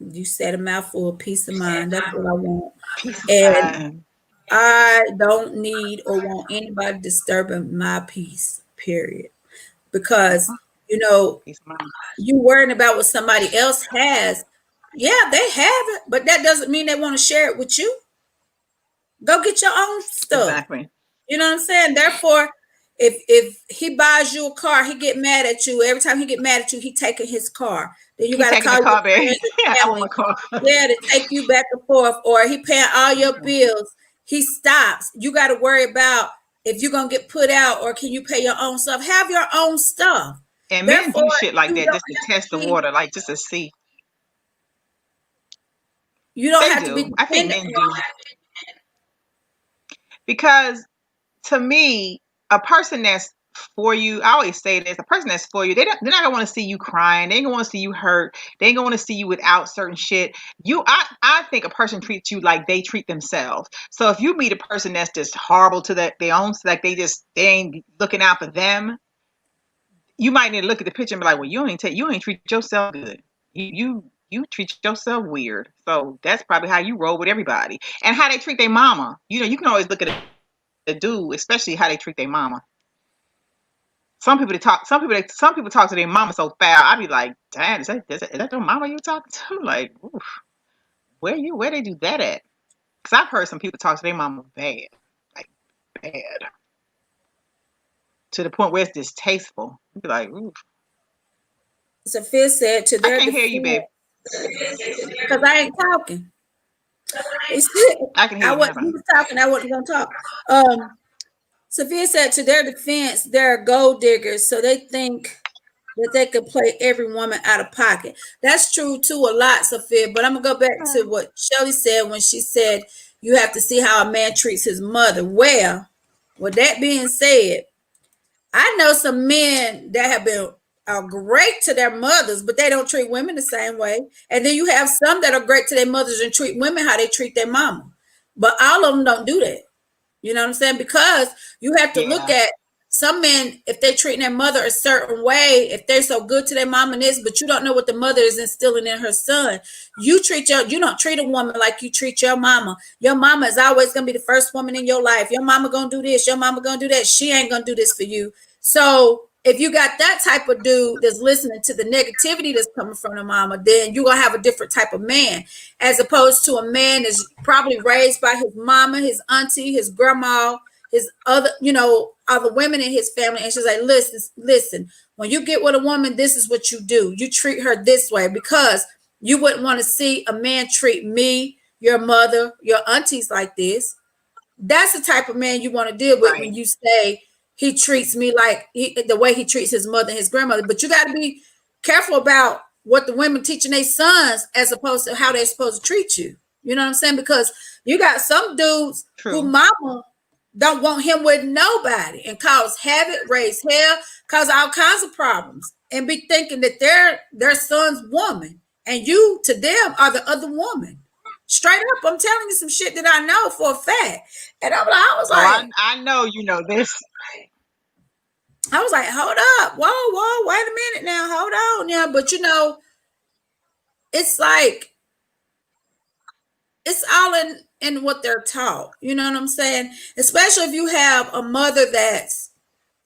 You said a mouthful of peace of mind. That's what I want. And I don't need or want anybody disturbing my peace. Period. Because you worrying about what somebody else has. Yeah, they have it, but that doesn't mean they want to share it with you. Go get your own stuff. Exactly. You know what I'm saying? Therefore, if he buys you a car, he get mad at you. Every time he get mad at you, he taking his car. Then you got to call your friends and family. To take you back and forth, or he paying all your bills. He stops. You got to worry about if you're gonna get put out, or can you pay your own stuff. Have your own stuff. And men do shit like that just to test the water, like just to see. You don't have to be. I think men do. Because to me, a person that's for you, I always say this, a person that's for you, they're not gonna want to see you crying. They ain't gonna want to see you hurt. They ain't gonna want to see you without certain shit. I think a person treats you like they treat themselves. So if you meet a person that's just horrible to their own, like they ain't looking out for them, you might need to look at the picture and be like, well, you ain't treat yourself good. You treat yourself weird. So that's probably how you roll with everybody. And how they treat their mama. You can always look at the dude, especially how they treat their mama. Some people talk to their mama so foul. I be like, damn, is that your mama you talking to? Like, oof, where they do that at? Because I've heard some people talk to their mama bad, like bad, to the point where it's distasteful. You be like, oof. Sophia said to I their can't hear you, babe. because I ain't talking. I can hear I you. wasn't he was talking. I wasn't gonna talk. Sophia said to their defense, they're gold diggers, so they think that they could play every woman out of pocket. That's true too, a lot, Sophia. But I'm gonna go back to what Shelly said when she said you have to see how a man treats his mother. Well, with that being said, I know some men that have been are great to their mothers, but they don't treat women the same way. And then you have some that are great to their mothers and treat women how they treat their mama. But all of them don't do that. You know what I'm saying? Because you have to look at some men, if they treat their mother a certain way, if they're so good to their mom and this, but you don't know what the mother is instilling in her son. You don't treat a woman like you treat your mama. Your mama is always gonna be the first woman in your life. Your mama gonna do this, your mama gonna do that. She ain't gonna do this for you. So if you got that type of dude that's listening to the negativity that's coming from the mama, then you're gonna have a different type of man, as opposed to a man that's probably raised by his mama, his auntie, his grandma, his other, other women in his family. And she's like, listen, when you get with a woman, this is what you do. You treat her this way, because you wouldn't want to see a man treat me, your mother, your aunties like this. That's the type of man you want to deal with when you say he treats me like the way he treats his mother and his grandmother. But you got to be careful about what the women teaching their sons as opposed to how they're supposed to treat you. You know what I'm saying? Because you got some dudes who mama don't want him with nobody and cause havoc, raise hell, cause all kinds of problems, and be thinking that they're their son's woman and you to them are the other woman. Straight up, I'm telling you some shit that I know for a fact. And I was like, I know you know this. I was like, hold up, whoa, wait a minute now, hold on, yeah. But it's like it's all in what they're taught. You know what I'm saying? Especially if you have a mother that's,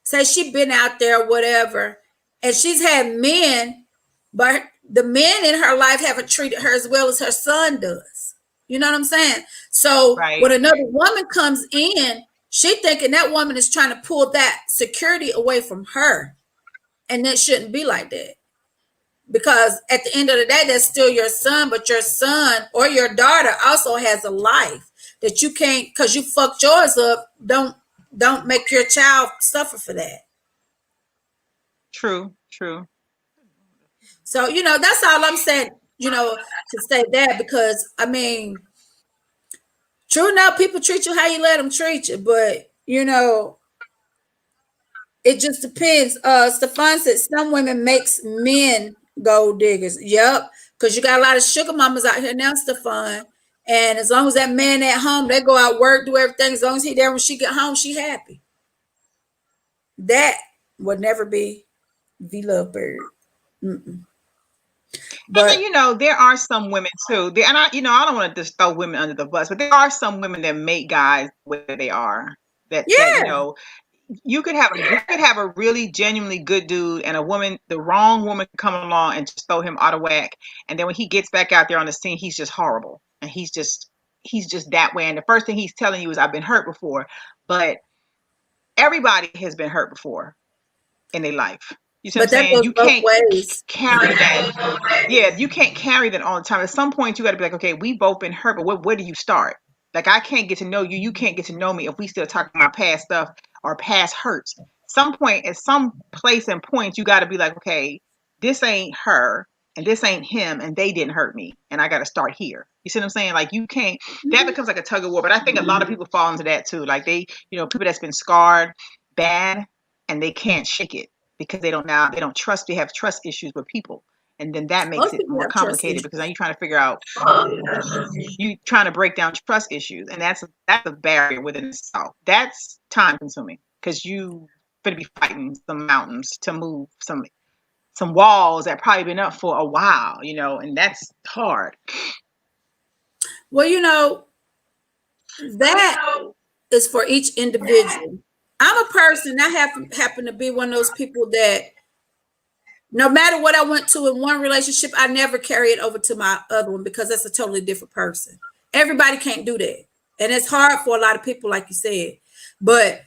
say, she been out there, whatever, and she's had men, but the men in her life haven't treated her as well as her son does. You know what I'm saying? So when another woman comes in, she thinking that woman is trying to pull that security away from her. And that shouldn't be like that. Because at the end of the day, that's still your son, but your son or your daughter also has a life that you can't, because you fucked yours up, don't make your child suffer for that. True. So, that's all I'm saying, to say that, because true enough, people treat you how you let them treat you, but it just depends. Stefan said some women makes men gold diggers. Yep, because you got a lot of sugar mamas out here now, Stefan. And as long as that man at home, they go out work, do everything. As long as he there when she get home, she happy. That would never be the lovebird. But there are some women too. And I don't want to just throw women under the bus, but there are some women that make guys where they are. That you could have a really genuinely good dude, and the wrong woman come along and just throw him out of whack. And then when he gets back out there on the scene, he's just horrible, and he's just that way. And the first thing he's telling you is, "I've been hurt before," but everybody has been hurt before in their life. You see what I'm saying? You can't carry that. Yeah, you can't carry that all the time. At some point, you got to be like, okay, we both been hurt, but where do you start? Like, I can't get to know you. You can't get to know me if we still talking about past stuff or past hurts. At some place and point, you got to be like, okay, this ain't her and this ain't him, and they didn't hurt me, and I got to start here. You see what I'm saying? Like, you can't. That becomes like a tug of war. But I think a lot of people fall into that too. Like, they, people that's been scarred bad, and they can't shake it because they don't trust. They have trust issues with people. And then that makes it more complicated, because now you're trying to figure out, you trying to break down trust issues. And that's a barrier within itself. That's time consuming, because you better be fighting some mountains to move some walls that probably been up for a while, and that's hard. Well, that is for each individual. I'm a person, I happen to be one of those people that no matter what I went to in one relationship, I never carry it over to my other one because that's a totally different person. Everybody can't do that. And it's hard for a lot of people, like you said. But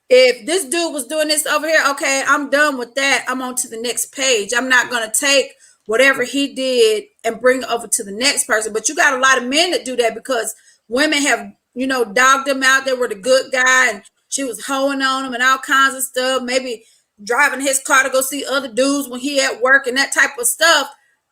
if this dude was doing this over here, okay, I'm done with that. I'm on to the next page. I'm not going to take whatever he did and bring it over to the next person. But you got a lot of men that do that because women have, dogged him out. They were the good guy and she was hoeing on him and all kinds of stuff. Maybe driving his car to go see other dudes when he at work and that type of stuff.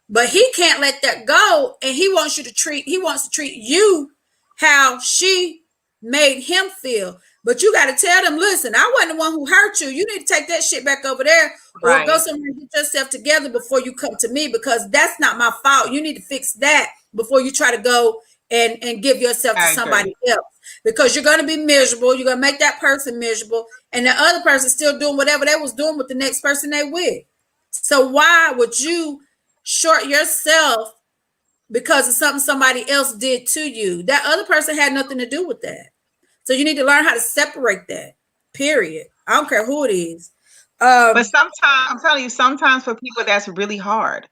But he can't let that go. And he wants to treat you how she made him feel. But you got to tell them, listen, I wasn't the one who hurt you. You need to take that shit back over there or go somewhere and get yourself together before you come to me because that's not my fault. You need to fix that before you try to go and give yourself to somebody else because you're going to be miserable. You're going to make that person miserable and the other person still doing whatever they was doing with the next person they with. So why would you short yourself because of something somebody else did to you? That other person had nothing to do with that. So you need to learn how to separate that, period. I don't care who it is. But sometimes, I'm telling you, sometimes for people, that's really hard.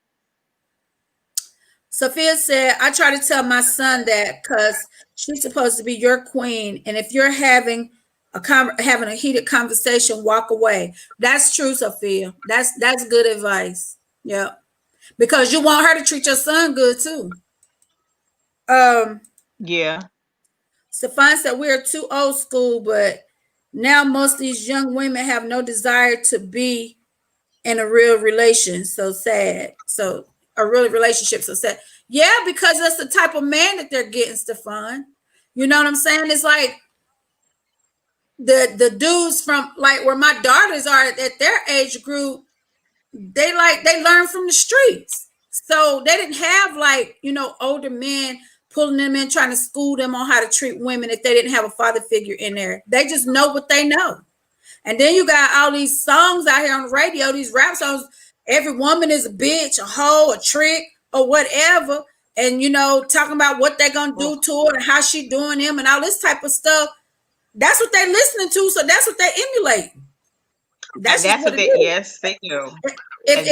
Sophia said, I try to tell my son that because she's supposed to be your queen. And if you're having a heated conversation, walk away. That's true, Sophia. That's good advice. Yeah. Because you want her to treat your son good too. Yeah. Stefan said we're too old school, but now most of these young women have no desire to be in a real relation. So sad. So a real relationship. So sad. Yeah, because that's the type of man that they're getting, Stefan. You know what I'm saying? It's like the dudes from like where my daughters are at their age group, they learn from the streets. So they didn't have older men pulling them in, trying to school them on how to treat women if they didn't have a father figure in there. They just know what they know. And then you got all these songs out here on the radio, these rap songs. Every woman is a bitch, a hoe, a trick, or whatever. And, talking about what they're going to do to her and how she doing them and all this type of stuff. That's what they're listening to. So that's what they emulate. That's what they, yes, they do. If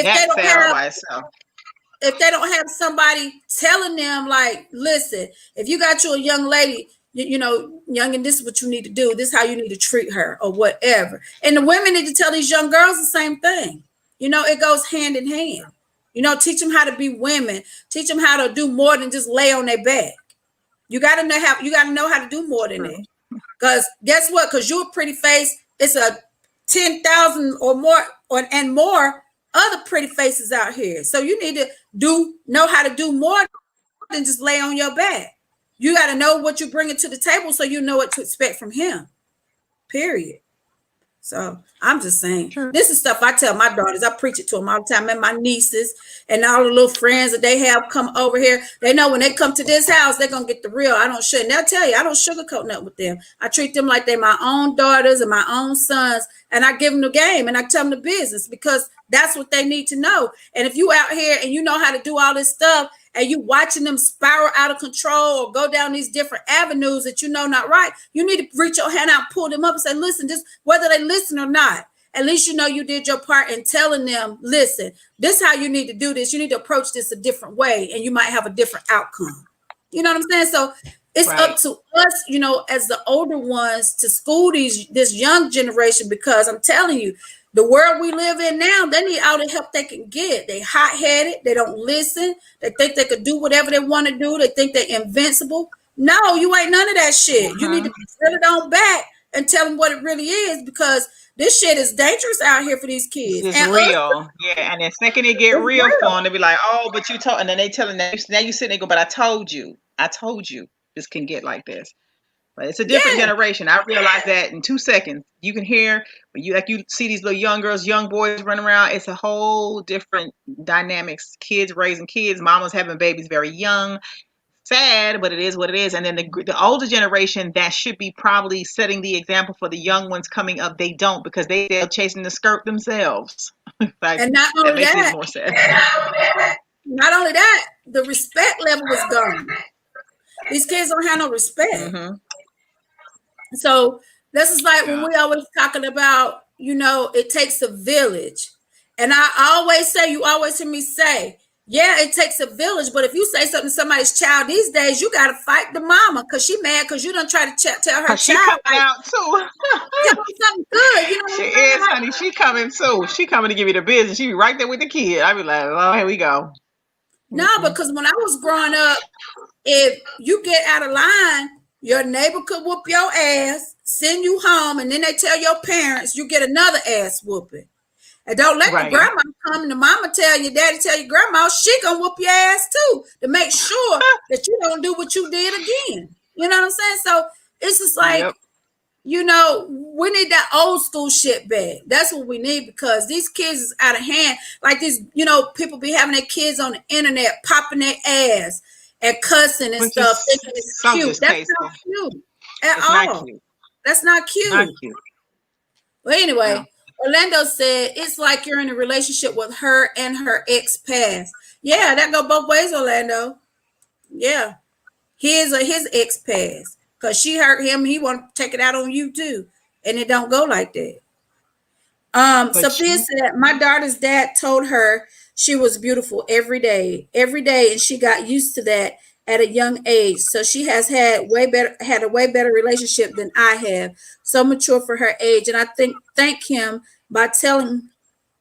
they don't have somebody telling them, like, listen, if you got you a young lady, young, and this is what you need to do. This is how you need to treat her or whatever. And the women need to tell these young girls the same thing. It goes hand in hand. Teach them how to be women. Teach them how to do more than just lay on their back. You got to know how to do more than that. Because guess what? Because you're a pretty face. It's a 10,000 or more and more other pretty faces out here. So you need to know how to do more than just lay on your back. You got to know what you're bringing to the table so you know what to expect from him. Period. So I'm just saying, This is stuff I tell my daughters. I preach it to them all the time, and my nieces and all the little friends that they have come over here. They know when they come to this house, they're going to get the real. And they'll tell you, I don't sugarcoat nothing with them. I treat them like they're my own daughters and my own sons. And I give them the game and I tell them the business because that's what they need to know. And if you out here and you know how to do all this stuff and you watching them spiral out of control or go down these different avenues that not right, you need to reach your hand out, pull them up and say, listen, just whether they listen or not, at least you did your part in telling them, listen, this is how you need to do this. You need to approach this a different way and you might have a different outcome. You know what I'm saying? So it's up to us, as the older ones to school this young generation, because I'm telling you, the world we live in now, they need all the help they can get. They hot-headed. They don't listen. They think they could do whatever they want to do. They think they're invincible. No, you ain't none of that shit. You need to drill it on back and tell them what it really is, because this shit is dangerous out here for these kids. It's real. Yeah, and the second it get real for them, they be like, oh, but you told, and then they telling them, now you sit there and go, but I told you this can get like this. But it's a different generation. I realized that in 2 seconds. You can hear, but you see these little young girls, young boys running around. It's a whole different dynamics. Kids raising kids, mamas having babies very young. Sad, but it is what it is. And then the older generation that should be probably setting the example for the young ones coming up, they don't, because they're chasing the skirt themselves. Like, and not only that, the respect level is gone. These kids don't have no respect. So This is like when we always talking about, it takes a village. And I always say, you always hear me say, yeah, it takes a village. But if you say something to somebody's child these days, you got to fight the mama because she mad because you don't try to tell her She child. coming out too. Tell her something good. You know what She I'm saying? is, honey. She coming too. She coming to give you the business. She be right there with the kid. I be like, oh, here we go. No, because when I was growing up, if you get out of line, your neighbor could whoop your ass, send you home, and then they tell your parents you get another ass whooping. And don't let the grandma come and the mama tell your daddy, tell your grandma, she gonna whoop your ass too to make sure that you don't do what you did again. You know what I'm saying? So it's just like, we need that old school shit back. That's what we need because these kids is out of hand. Like these, people be having their kids on the internet popping their ass and cussing and stuff, thinking it's so cute. That's not cute at all. Not cute. That's not cute. Not cute. Well, anyway, Orlando said it's like you're in a relationship with her and her ex-past. Yeah, that go both ways, Orlando. Yeah. His ex-past. Because she hurt him, he want to take it out on you too. And it don't go like that. Sophia said, my daughter's dad told her she was beautiful every day, and she got used to that at a young age. So she has had a way better relationship than I have. So mature for her age. And I thank him by telling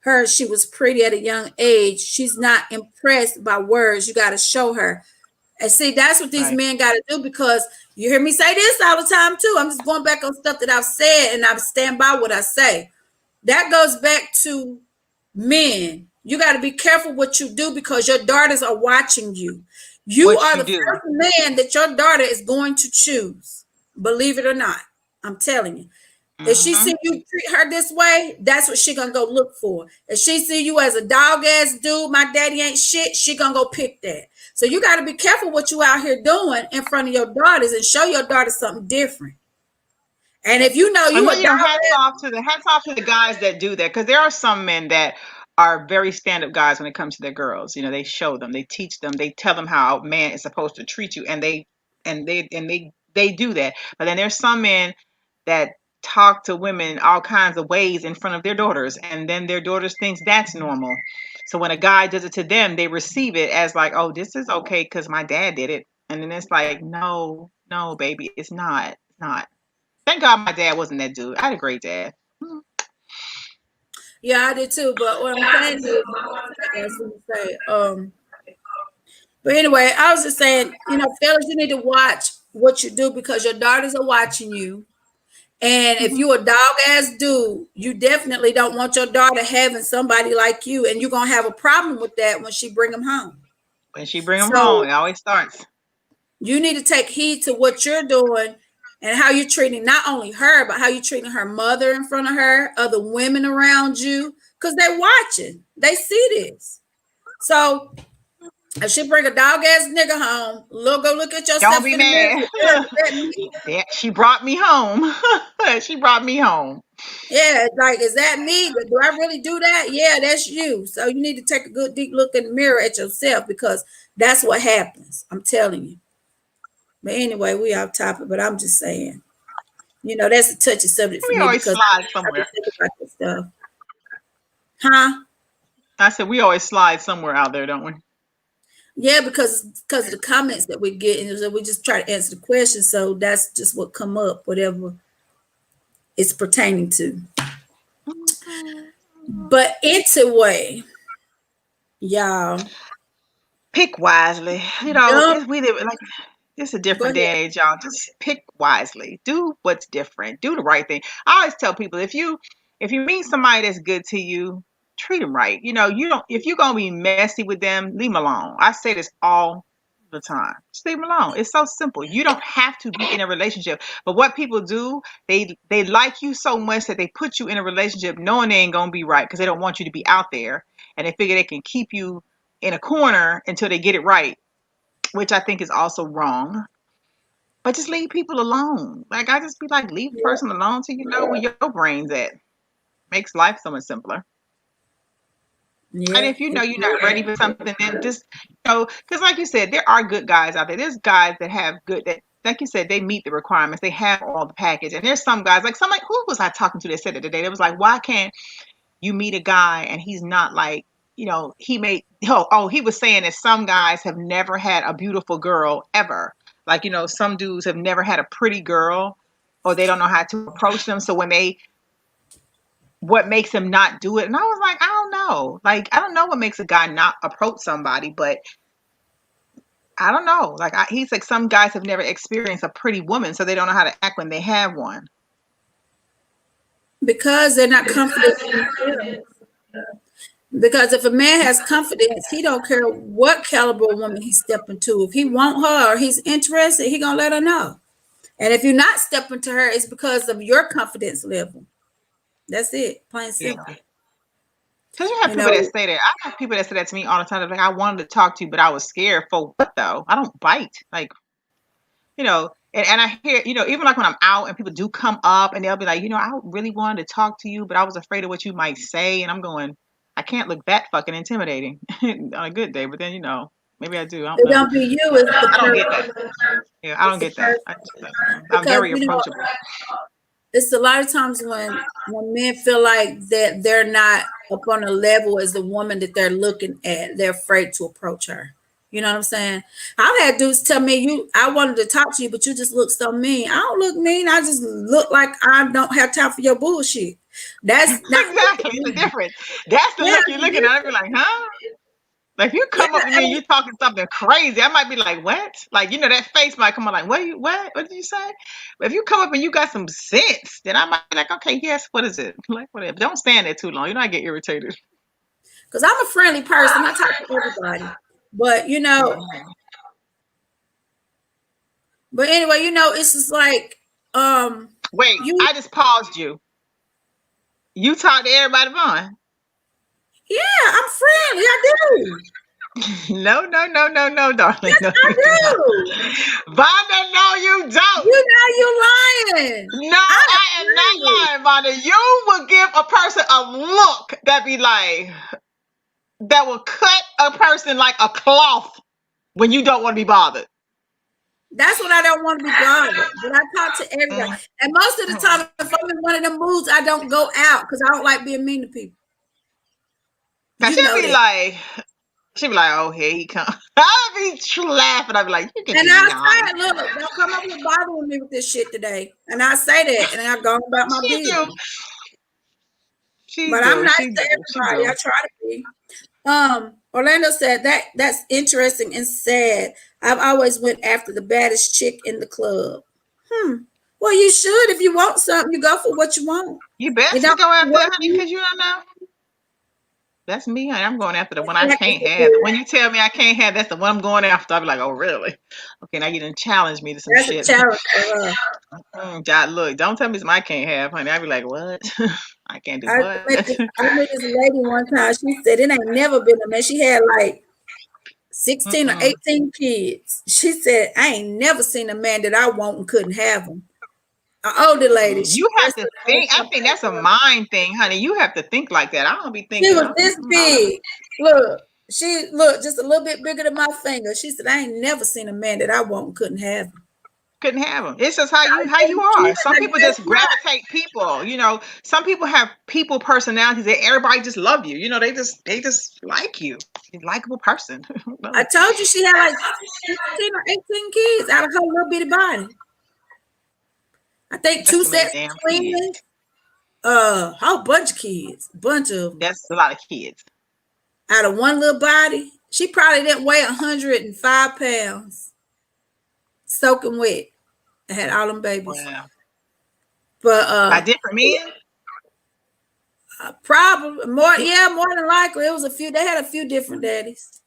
her she was pretty at a young age. She's not impressed by words. You got to show her. And see, that's what these men got to do because you hear me say this all the time too. I'm just going back on stuff that I've said and I stand by what I say. That goes back to men. You got to be careful what you do because your daughters are watching you. You are the first man that your daughter is going to choose. Believe it or not. I'm telling you. If she see you treat her this way, that's what she gonna go look for. If she see you as a dog ass dude, my daddy ain't shit, she gonna go pick that. So you got to be careful what you out here doing in front of your daughters and show your daughters something different. And if you know hats off to the guys that do that, because there are some men that are very stand-up guys when it comes to their girls. They show them, they teach them, they tell them how a man is supposed to treat you, and they do that. But then there's some men that talk to women all kinds of ways in front of their daughters, and then their daughters thinks that's normal. So when a guy does it to them, they receive it as like, oh, this is okay because my dad did it. And then it's like, no, baby, it's not. It's not. Thank God my dad wasn't that dude. I had a great dad. Yeah, I did too. But what I'm saying is, but anyway, I was just saying, fellas, you need to watch what you do because your daughters are watching you. And if you a dog ass dude, you definitely don't want your daughter having somebody like you, and you're gonna have a problem with that when she bring them home. When she bring them home, it always starts. You need to take heed to what you're doing and how you're treating not only her, but how you're treating her mother in front of her, other women around you, because they're watching. They see this. So if she bring a dog ass nigga home, go look at yourself. Don't be mad. Yeah, she brought me home. She brought me home. Yeah, like, is that me? Do I really do that? Yeah, that's you. So you need to take a good deep look in the mirror at yourself because that's what happens. I'm telling you. But anyway, we off topic, but I'm just saying, that's a touchy subject for me. We always slide somewhere. About this stuff. Huh? I said we always slide somewhere out there, don't we? Yeah, because of the comments that we get, and so we just try to answer the question. So that's just what come up, whatever it's pertaining to. But anyway, y'all pick wisely. We live like it's a different day and age, y'all. Just pick wisely. Do what's different. Do the right thing. I always tell people if you meet somebody that's good to you, treat them right. If you're going to be messy with them, leave them alone. I say this all the time. Just leave them alone. It's so simple. You don't have to be in a relationship. But what people do, they like you so much that they put you in a relationship knowing they ain't going to be right because they don't want you to be out there. And they figure they can keep you in a corner until they get it right, which I think is also wrong. But just leave people alone. Like, I just be like, leave the person alone till you know where your brain's at. Makes life so much simpler. Yeah. And if you're not ready for something, then just because like you said, there are good guys out there. There's guys that have good that like you said, they meet the requirements. They have all the package. And there's some guys, like somebody, who was I talking to that said it today? They was like, why can't you meet a guy and he's not like, he was saying that some guys have never had a beautiful girl ever. Like, some dudes have never had a pretty girl, or they don't know how to approach them. So what makes them not do it? And I was like, I don't know. Like, I don't know what makes a guy not approach somebody, but I don't know. Like, he's like, some guys have never experienced a pretty woman, so they don't know how to act when they have one. Because they're not confident in themselves. Because if a man has confidence, he don't care what caliber of woman he's stepping to. If he want her or he's interested, he gonna let her know. And if you're not stepping to her, it's because of your confidence level. That's it, plain simple. Because you have people that say that. I have people that say that to me all the time. They're like, I wanted to talk to you, but I was scared. For what though? I don't bite. Like, and I hear, even like when I'm out and people do come up and they'll be like, I really wanted to talk to you, but I was afraid of what you might say. And I'm going, I can't look that fucking intimidating on a good day, but then maybe I do. I don't know. Don't be you. It's the I don't get that. Yeah, I don't get that. I'm very approachable. It's a lot of times when men feel like that they're not up on a level as the woman that they're looking at, they're afraid to approach her. You know what I'm saying? I've had dudes tell me, I wanted to talk to you, but you just look so mean. I don't look mean. I just look like I don't have time for your bullshit. That's exactly the difference. That's the look you're looking at. I'd be like, huh? Like, if you come up to me and you're talking something crazy, I might be like, what? Like, that face might come on like, what did you say? But if you come up and you got some sense, then I might be like, okay, yes, what is it? Like, whatever. Don't stand there too long. I get irritated. Because I'm a friendly person. I talk to everybody. But, but anyway, it's just like, wait, I just paused you. You talk to everybody, Vaughn? Yeah, I'm friendly. I do. No, darling. Yes, no, I do. Vonda, no, you don't. You're lying. No, I am not lying, Vonda. You will give a person a look that be like, that will cut a person like a cloth when you don't want to be bothered. That's when I don't want to be bothered. But I talk to everybody. And most of the time, if I'm in one of them moods, I don't go out because I don't like being mean to people. She'd be like, oh, here he come. I'll be laughing. I'll be like, you can and I say, look, don't come up and bother with me with this shit today. And I say that, and I go about my business. But I'm nice to everybody. I try to be. Orlando said that's interesting and sad. I've always went after the baddest chick in the club. Well, you should. If you want something, you go for what you want. You best to go after it, honey, because you don't know. That's me, honey. I'm going after the one I can't have. When you tell me I can't have, that's the one I'm going after. I'll be like, oh, really? Okay, now you done challenge me to some shit. That's a challenge. God, look, don't tell me something I can't have, honey. I'll be like, what? I can't do what? I met this lady one time. She said it ain't never been a man. She had like 16 or 18 kids. She said, I ain't never seen a man that I want and couldn't have them. An older lady. You have to think. I think that's a mind thing, honey. You have to think like that. I don't be thinking. She was this big. Look, she just a little bit bigger than my finger. She said, I ain't never seen a man that I want and couldn't have him. Couldn't have them. It's just how you are. Some people just gravitate people. Some people have people personalities that everybody just love you. They just like you. You're a likable person. I told you she had like 16 or 18 kids out of her little bitty body. I think 2 sets of twins. Whole bunch of kids. That's a lot of kids. Out of one little body. She probably didn't weigh 105 pounds. Soaking wet. I had all them babies. Wow. But by different men? Probably more than likely. It was a few. They had a few different daddies.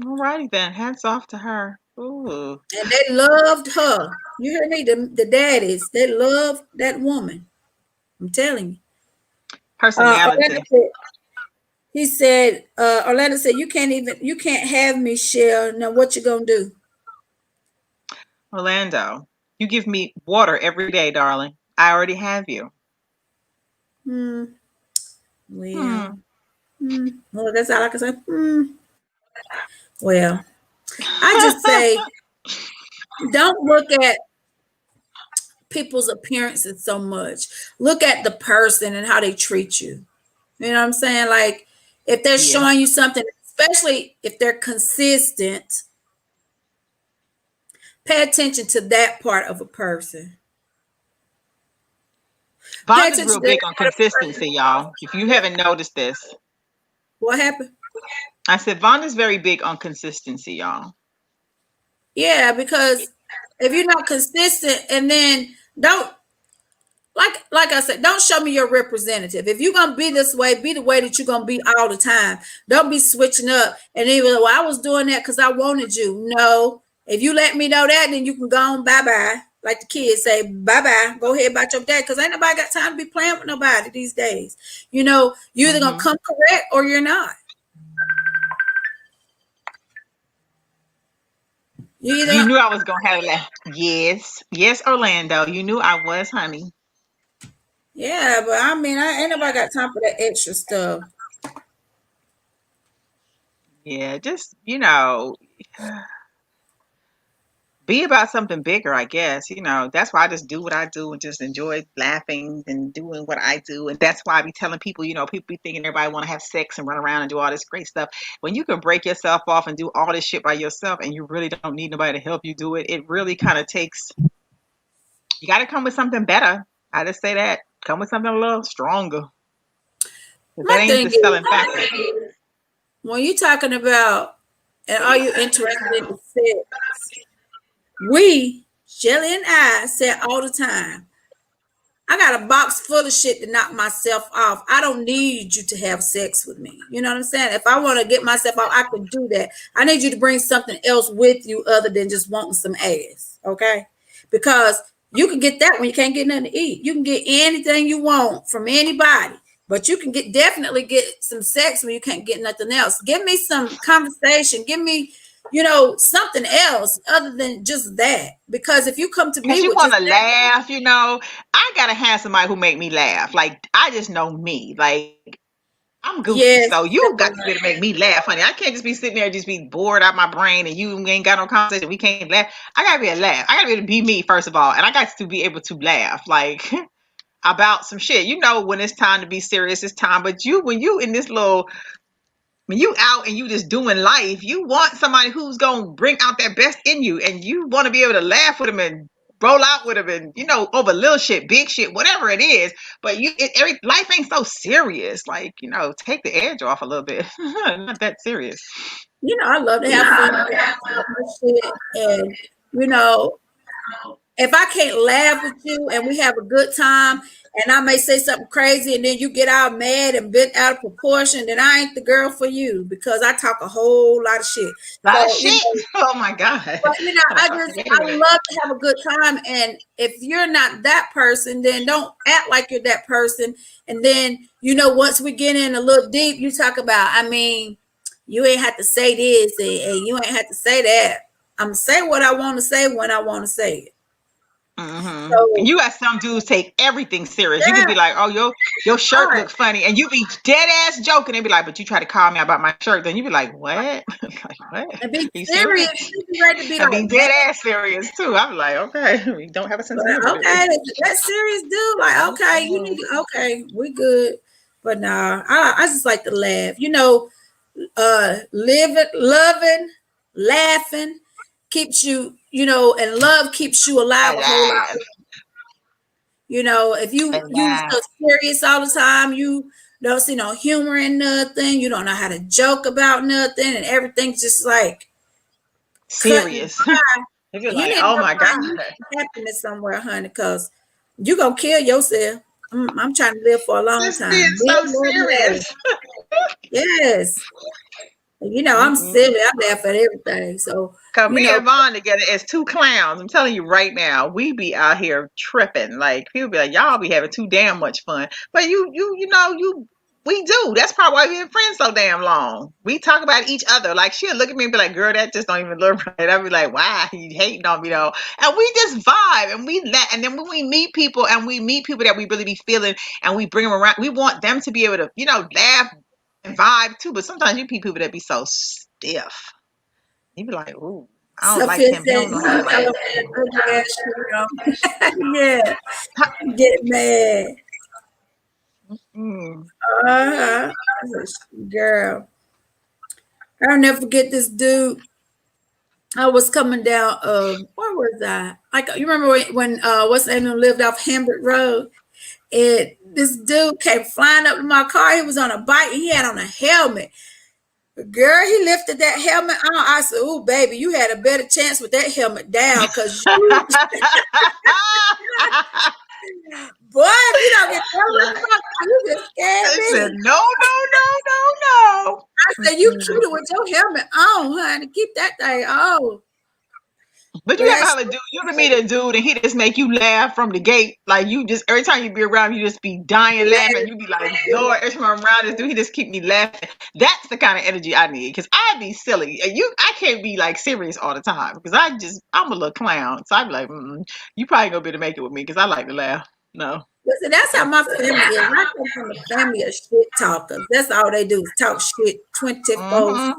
All righty then. Hats off to her. Ooh. And they loved her. You hear me? The daddies, they loved that woman. I'm telling you. Personality. He said, Orlando said, you can't have me, Shell. Now what you gonna do? Orlando, you give me water every day, darling. I already have you. Well, well, that's all I can say. Well, I just say don't look at people's appearances so much. Look at the person and how they treat you. You know what I'm saying? Like if they're Yeah. showing you something, especially if they're consistent, pay attention to that part of a person. Pay Vonda's attention real to big that on part of a person. consistency, y'all. If you haven't noticed this, What happened? I said Vonda's very big on consistency, y'all. Yeah, because if you're not consistent, and then don't like I said, don't show me your representative. If you're gonna be this way, be the way that you're gonna be all the time. Don't be switching up and even well, I was doing that because I wanted you. No, if you let me know that, then you can go on bye-bye. Like the kids say, bye-bye. Go ahead about your day. Because ain't nobody got time to be playing with nobody these days. You know, you're either gonna come correct or you're not. You knew I was gonna have that. Yes, Orlando. You knew I was, honey. Yeah, but I mean, I ain't nobody got time for that extra stuff. Yeah, just be about something bigger, I guess. That's why I just do what I do and just enjoy laughing and doing what I do. And that's why I be telling people, people be thinking everybody want to have sex and run around and do all this great stuff. When you can break yourself off and do all this shit by yourself and you really don't need nobody to help you do it, it really kind of takes, you got to come with something better. I just say that. Come with something a little stronger. That ain't the selling factor. When you're talking about, and are you interested in sex? We, Shelly and I, say all the time, I got a box full of shit to knock myself off. I don't need you to have sex with me. You know what I'm saying? If I want to get myself off, I can do that. I need you to bring something else with you other than just wanting some ass, okay? Because you can get that when you can't get nothing to eat. You can get anything you want from anybody, but you can definitely get some sex when you can't get nothing else. Give me some conversation. Give me something else other than just that. Because if you come to me, you want to laugh, I gotta have somebody who make me laugh. Like I just know me. Like I'm goofy, so you got to be able to make me laugh, honey. I can't just be sitting there just be bored out my brain and you ain't got no conversation. We can't laugh. I gotta be able to laugh. I gotta be able to be me first of all, and I got to be able to laugh like about some shit. When it's time to be serious, it's time. But when you in this little. When you out and you just doing life, you want somebody who's going to bring out their best in you, and you want to be able to laugh with them and roll out with them and, over little shit, big shit, whatever it is. But life ain't so serious. Like, take the edge off a little bit. Not that serious. I love to have fun with shit. And, if I can't laugh with you and we have a good time, and I may say something crazy and then you get all mad and bent out of proportion, then I ain't the girl for you because I talk a whole lot of shit. Oh my God. But I love to have a good time. And if you're not that person, then don't act like you're that person. And then, once we get in a little deep, you talk about, you ain't have to say this and you ain't have to say that. I'm gonna say what I want to say when I want to say it. Mm-hmm. So, you got some dudes take everything serious. Yeah. You could be like, "Oh, your shirt looks funny," and you be dead ass joking and be like, "But you try to call me about my shirt." Then you be like, "What?" Like, what? And be serious. Be dead ass serious too. I'm like, "Okay, we don't have a sense of humor." Okay, that's serious, dude. Like, okay, you need to. Okay, we good. But nah, I just like to laugh. Loving, laughing keeps you. And love keeps you alive a whole lot. If you so serious all the time, you don't see no humor in nothing. You don't know how to joke about nothing, and everything's just like serious. You're like, oh my God, happiness somewhere, honey, because you gonna kill yourself. I'm trying to live for a long time. Being so serious. Yes. I'm silly. I laugh at everything. So, me and Vaughn together as two clowns. I'm telling you right now, we be out here tripping. Like people be like, y'all be having too damn much fun. But we do. That's probably why we've been friends so damn long. We talk about each other. Like she'll look at me and be like, "Girl, that just don't even look right." I'll be like, "Why you hating on me though?" And we just vibe and we let. And then when we meet people and we meet people that we really be feeling, and we bring them around, we want them to be able to, laugh and vibe too. But sometimes you meet people that be so stiff. You be like, "Ooh, I don't like Sophia him. He said, don't know how to "I write. love that ugly ass shirt on." Yeah, get mad. Mm. Uh-huh. Girl, I'll never forget this dude. I was coming down. Where was I? Like you remember when what's the name lived off Hamburg Road? And this dude came flying up to my car. He was on a bike and he had on a helmet. Girl, he lifted that helmet on. I said, "Oh, baby, you had a better chance with that helmet down, cause you, boy, if you don't get that with my car, you just scared I said, me." no, no, no, no, I said, "You cute with your helmet on, honey. Keep that thing on." but you ever Bless have a dude, you ever meet a dude and he just make you laugh from the gate? Like you just every time you be around, you just be dying laughing. You be like, Lord, every time I'm around this dude, he just keep me laughing. That's the kind of energy I need. Cause I be silly. I can't be like serious all the time. Cause I'm a little clown. So I be like, you probably gonna be able to make it with me. Cause I like to laugh. No. Listen, that's how my family is. I come from a family of shit talkers. That's all they do is talk shit 24/7 hmm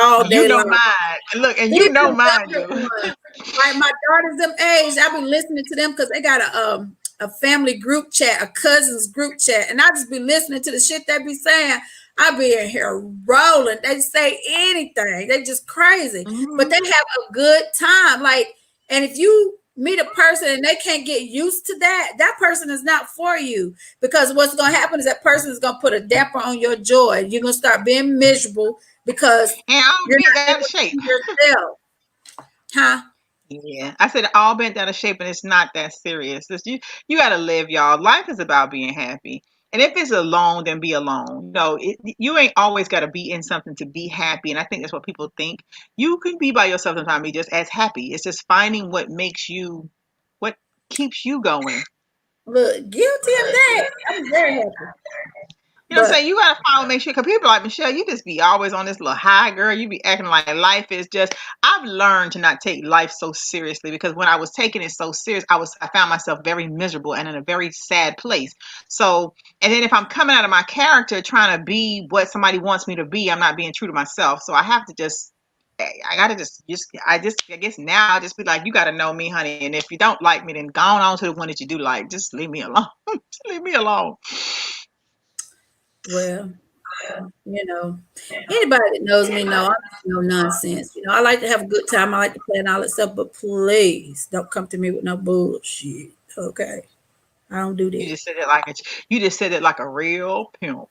all You day know long. mine. Look, and you Even know the mine younger do. ones, like my daughters, them age, I be listening to them because they got a family group chat, a cousins group chat, and I just be listening to the shit they be saying. I be in here rolling. They say anything. They just crazy, but they Mhm. have a good time. Like, and if you meet a person and they can't get used to that, that person is not for you because what's gonna happen is that person is gonna put a damper on your joy. You're gonna start being miserable because And I'm you're bent not out able of to shape. be yourself. Huh? Yeah, I said all bent out of shape, and it's not that serious. You got to live, y'all. Life is about being happy, and if it's alone, then be alone. No, you ain't always got to be in something to be happy, and I think that's what people think. You can be by yourself sometimes, be just as happy. It's just finding what keeps you going. Look, guilty of that. I'm very happy. You know what I'm But saying? You gotta find what makes you. Cause people are like Michelle, you just be always on this little high, girl. You be acting like life is just. I've learned to not take life so seriously because when I was taking it so serious, I found myself very miserable and in a very sad place. So, and then if I'm coming out of my character trying to be what somebody wants me to be, I'm not being true to myself. So I have to just. I gotta I guess now I just be like, you gotta know me, honey. And if you don't like me, then go on to the one that you do like. Just leave me alone. Just leave me alone. well, anybody that knows me know I'm no nonsense. I like to have a good time. I like to play and all that stuff, but please don't come to me with no bullshit. Okay. I don't do You that. just said it like you just said it like a real pimp.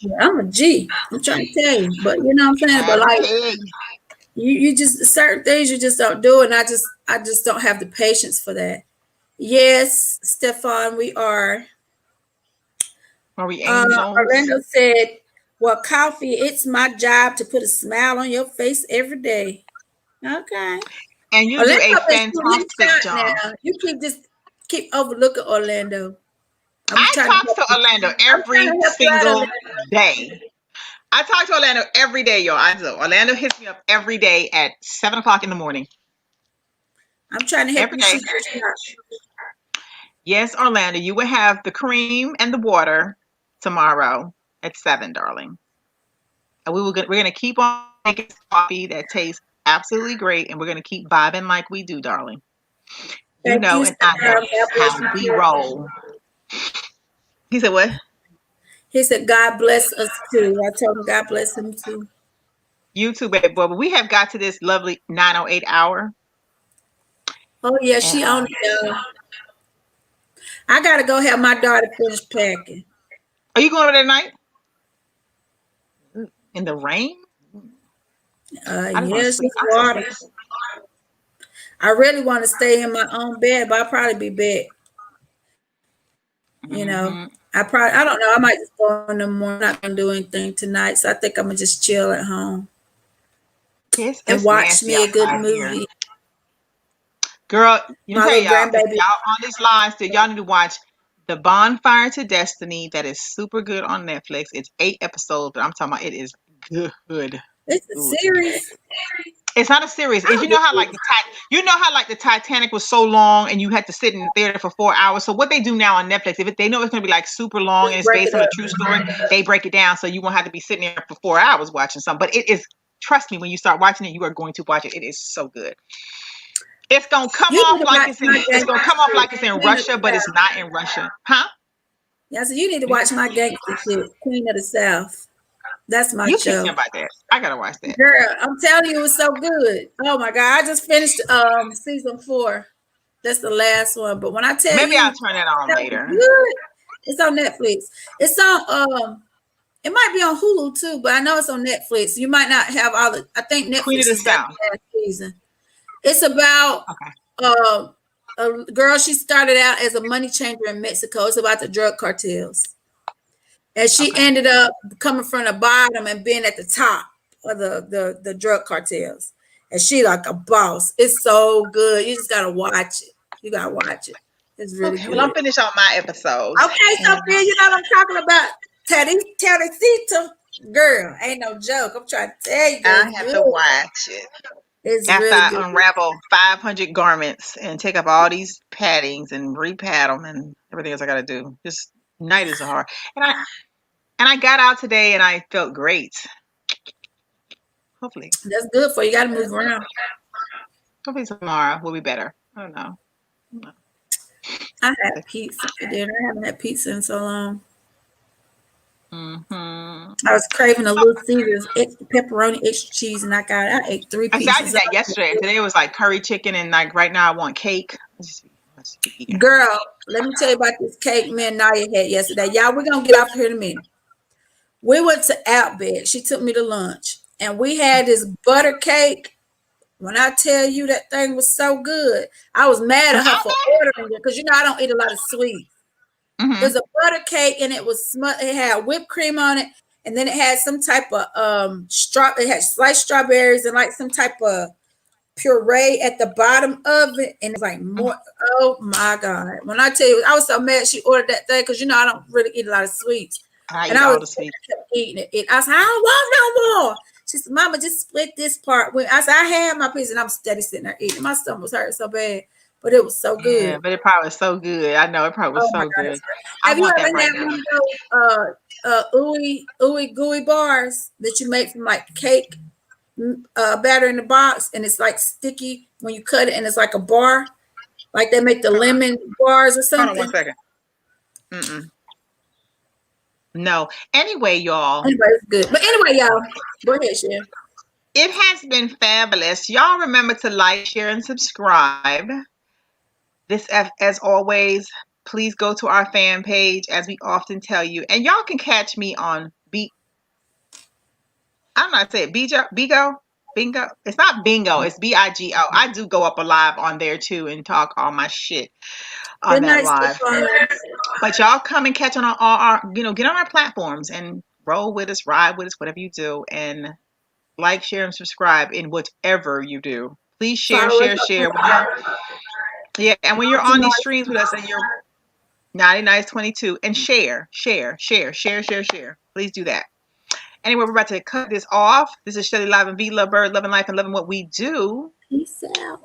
Yeah, I'm a G. I'm trying to tell you. But you know what I'm saying? But I like tell you. you just certain things you just don't do, and I just don't have the patience for that. Yes, Stefan, we are. Are we angels? Orlando said, "Well, coffee, it's my job to put a smile on your face every day." Okay. And you do a Orlando been shooting his fantastic shot job. now. You keep overlooking Orlando. I'm I trying to talk help to you. Orlando I'm trying every to help you out, single Orlando. day. I talk to Orlando every day, y'all. I do. Orlando hits me up every day at 7 o'clock in the morning. I'm trying to help Every you day. shoot your shot. Yes, Orlando, you will have the cream and the water tomorrow at 7, darling. And we're gonna keep on making coffee that tastes absolutely great, and we're gonna keep vibing like we do, darling. You Thank know, you, and I know Stefan. God how bless you we too. roll. He said, "What? He said, God bless us too. I told him, God bless him too. You too, baby boy." But we have got to this lovely 9:08 hour, Oh, yeah, and she on it, y'all. I got to go help my daughter finish packing. are you going over there tonight in the rain? I just want to Yes, sleep. it's water. I really want to stay in my own bed, but I'll probably be back. You know, Mm-hmm. I don't know. I might just go in the morning. I'm not going to do anything tonight. So I think I'm going to just chill at home and It's watch nasty me a good outside here, movie. girl. You My tell little y'all, if grandbaby. y'all on this line still, y'all need to watch The Bonfire to Destiny. That is super good on Netflix. It's 8 episodes, but I'm talking about it is good. Good. It's a series. It's not a series. I Is don't do this. you know how like the Titanic was so long and you had to sit in the theater for 4 hours. So what they do now on Netflix, if they know it's going to be like super long and Just it's break it based on a up. true story, they break it down so you won't have to be sitting there for 4 hours watching something. But it is trust me, when you start watching it, you are going to watch it. It is so good. It's gonna come You need off to like watch it's in. My It's Gangster gonna come off Shit, like it's in Queen of Russia, the but it's South. not in Russia, huh? Yeah, so you need to watch My Gangster Shit, Queen of the South. That's my You keep show. saying about that. I gotta watch that. Girl, I'm telling you, it's so good. Oh my God. I just finished season 4. That's the last one. But when I tell Maybe you I'll turn that on so later. good, it's on Netflix. It's on it might be on Hulu too, but I know it's on Netflix. You might not have all the I think Queen Netflix of the is got South. the last season. It's about Okay. a girl. She started out as a money changer in Mexico. It's about the drug cartels. And she Okay. ended up coming from the bottom and being at the top of the drug cartels. And she like a boss. It's so good. You just gotta watch it. You gotta watch it. It's really Okay. good. Well, I'm finished on my episodes. Okay, Sophia, you know what I'm talking about. Teresita. Girl, ain't no joke. I'm trying to tell you. I It's have good. to watch it It's after really I good. unravel 500 garments and take up all these paddings and repad them and everything else I gotta do. Just night is hard. And I got out today and I felt great. Hopefully That's good for you. You gotta move around. tomorrow will be better. I don't know. I had pizza for dinner. I haven't had pizza in so long. Mm-hmm. I was craving a Little Caesars, extra pepperoni, extra cheese, and I ate 3 I did pieces. that yesterday. Today it was like curry chicken and like right now I want cake. Let's be eating. Girl, let me tell you about this cake me and Naya had yesterday. Y'all, we're gonna get off here in a minute. We went to Outback. She took me to lunch, and we had this butter cake. When I tell you that thing was so good, I was mad at her for ordering it because you know I don't eat a lot of sweets. Mm-hmm. It was a butter cake, and it was it had whipped cream on it, and then it had some type of it had sliced strawberries and like some type of puree at the bottom of it, and it's like more. Oh my God! When I tell you, I was so mad she ordered that thing because you know I don't really eat a lot of sweets, I and eat I all was the sweets. kept eating it. I said I don't want no more. She said, "Mama, just split this part." I said I had my piece, and I'm steady sitting there eating. My stomach was hurting so bad, but it was so good. Yeah, but it probably was so good. I know it probably was Oh my so God! good. Have I you want ever that right had now. one of those ooey gooey bars that you make from like cake batter in the box, and it's like sticky when you cut it, and it's like a bar, like they make the lemon bars or Hold on something? one second. Mm-mm. No. Anyway, y'all, Anyway, it's good. But anyway, y'all, go ahead, Sher. it has been fabulous. Y'all remember to like, share, and subscribe. This, as always, please go to our fan page, as we often tell you. And y'all can catch me on I don't know how to say it. Bingo. It's not bingo. It's BIGO. I do go up alive on there too and talk all my shit on Good that night, live. Stefan. But y'all come and catch on all our, get on our platforms and roll with us, ride with us, whatever you do, and like, share, and subscribe in whatever you do. Please share. Yeah, and when you're on these streams with us and you're 99's22, and share. Please do that. Anyway, we're about to cut this off. This is Shelly Live and V Love Bird, loving life and loving what we do. Peace out.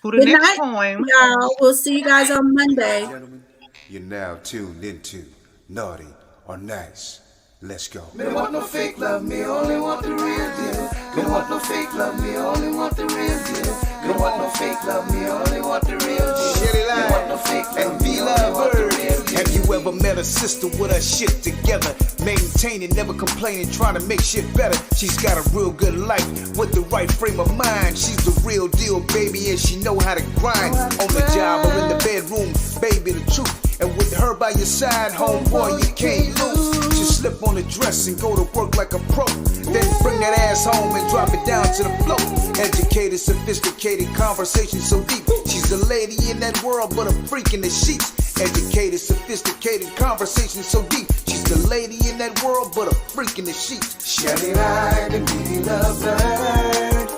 To the Good next night, poem. y'all. We'll see you guys on Monday. Gentlemen, you're now tuned into Naughty or Nice. Let's go. Me don't want no fake love, me only want the real deal. Me don't want no fake love, me only want the real deal. Me don't want no fake love, me only want the real deal. Me don't want no fake love, me only want the real deal. Have you ever met a sister with her shit together? Maintaining, never complaining, trying to make shit better. She's got a real good life with the right frame of mind. She's the real deal, baby, and she know how to grind. On the job or in the bedroom, baby, the truth. And with her by your side, homeboy, you can't lose. Just slip on the dress and go to work like a pro. Then bring that ass home and drop it down to the floor. Educated, sophisticated, conversation so deep. She's a lady in that world, but a freak in the sheets. Educated, sophisticated, conversation so deep. She's the lady in that world, but a freak in the sheets. Shelly Live and be Lovebird.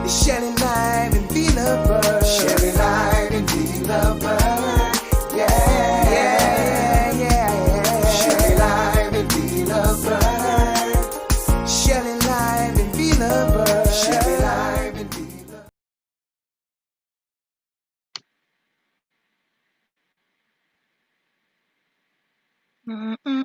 Shelly Live and be Lovebird. Shelly Live and be Lovebird. Shelly Live and be Lovebird. Shelly Live and be Lovebird. Shelly Live and be Lovebird.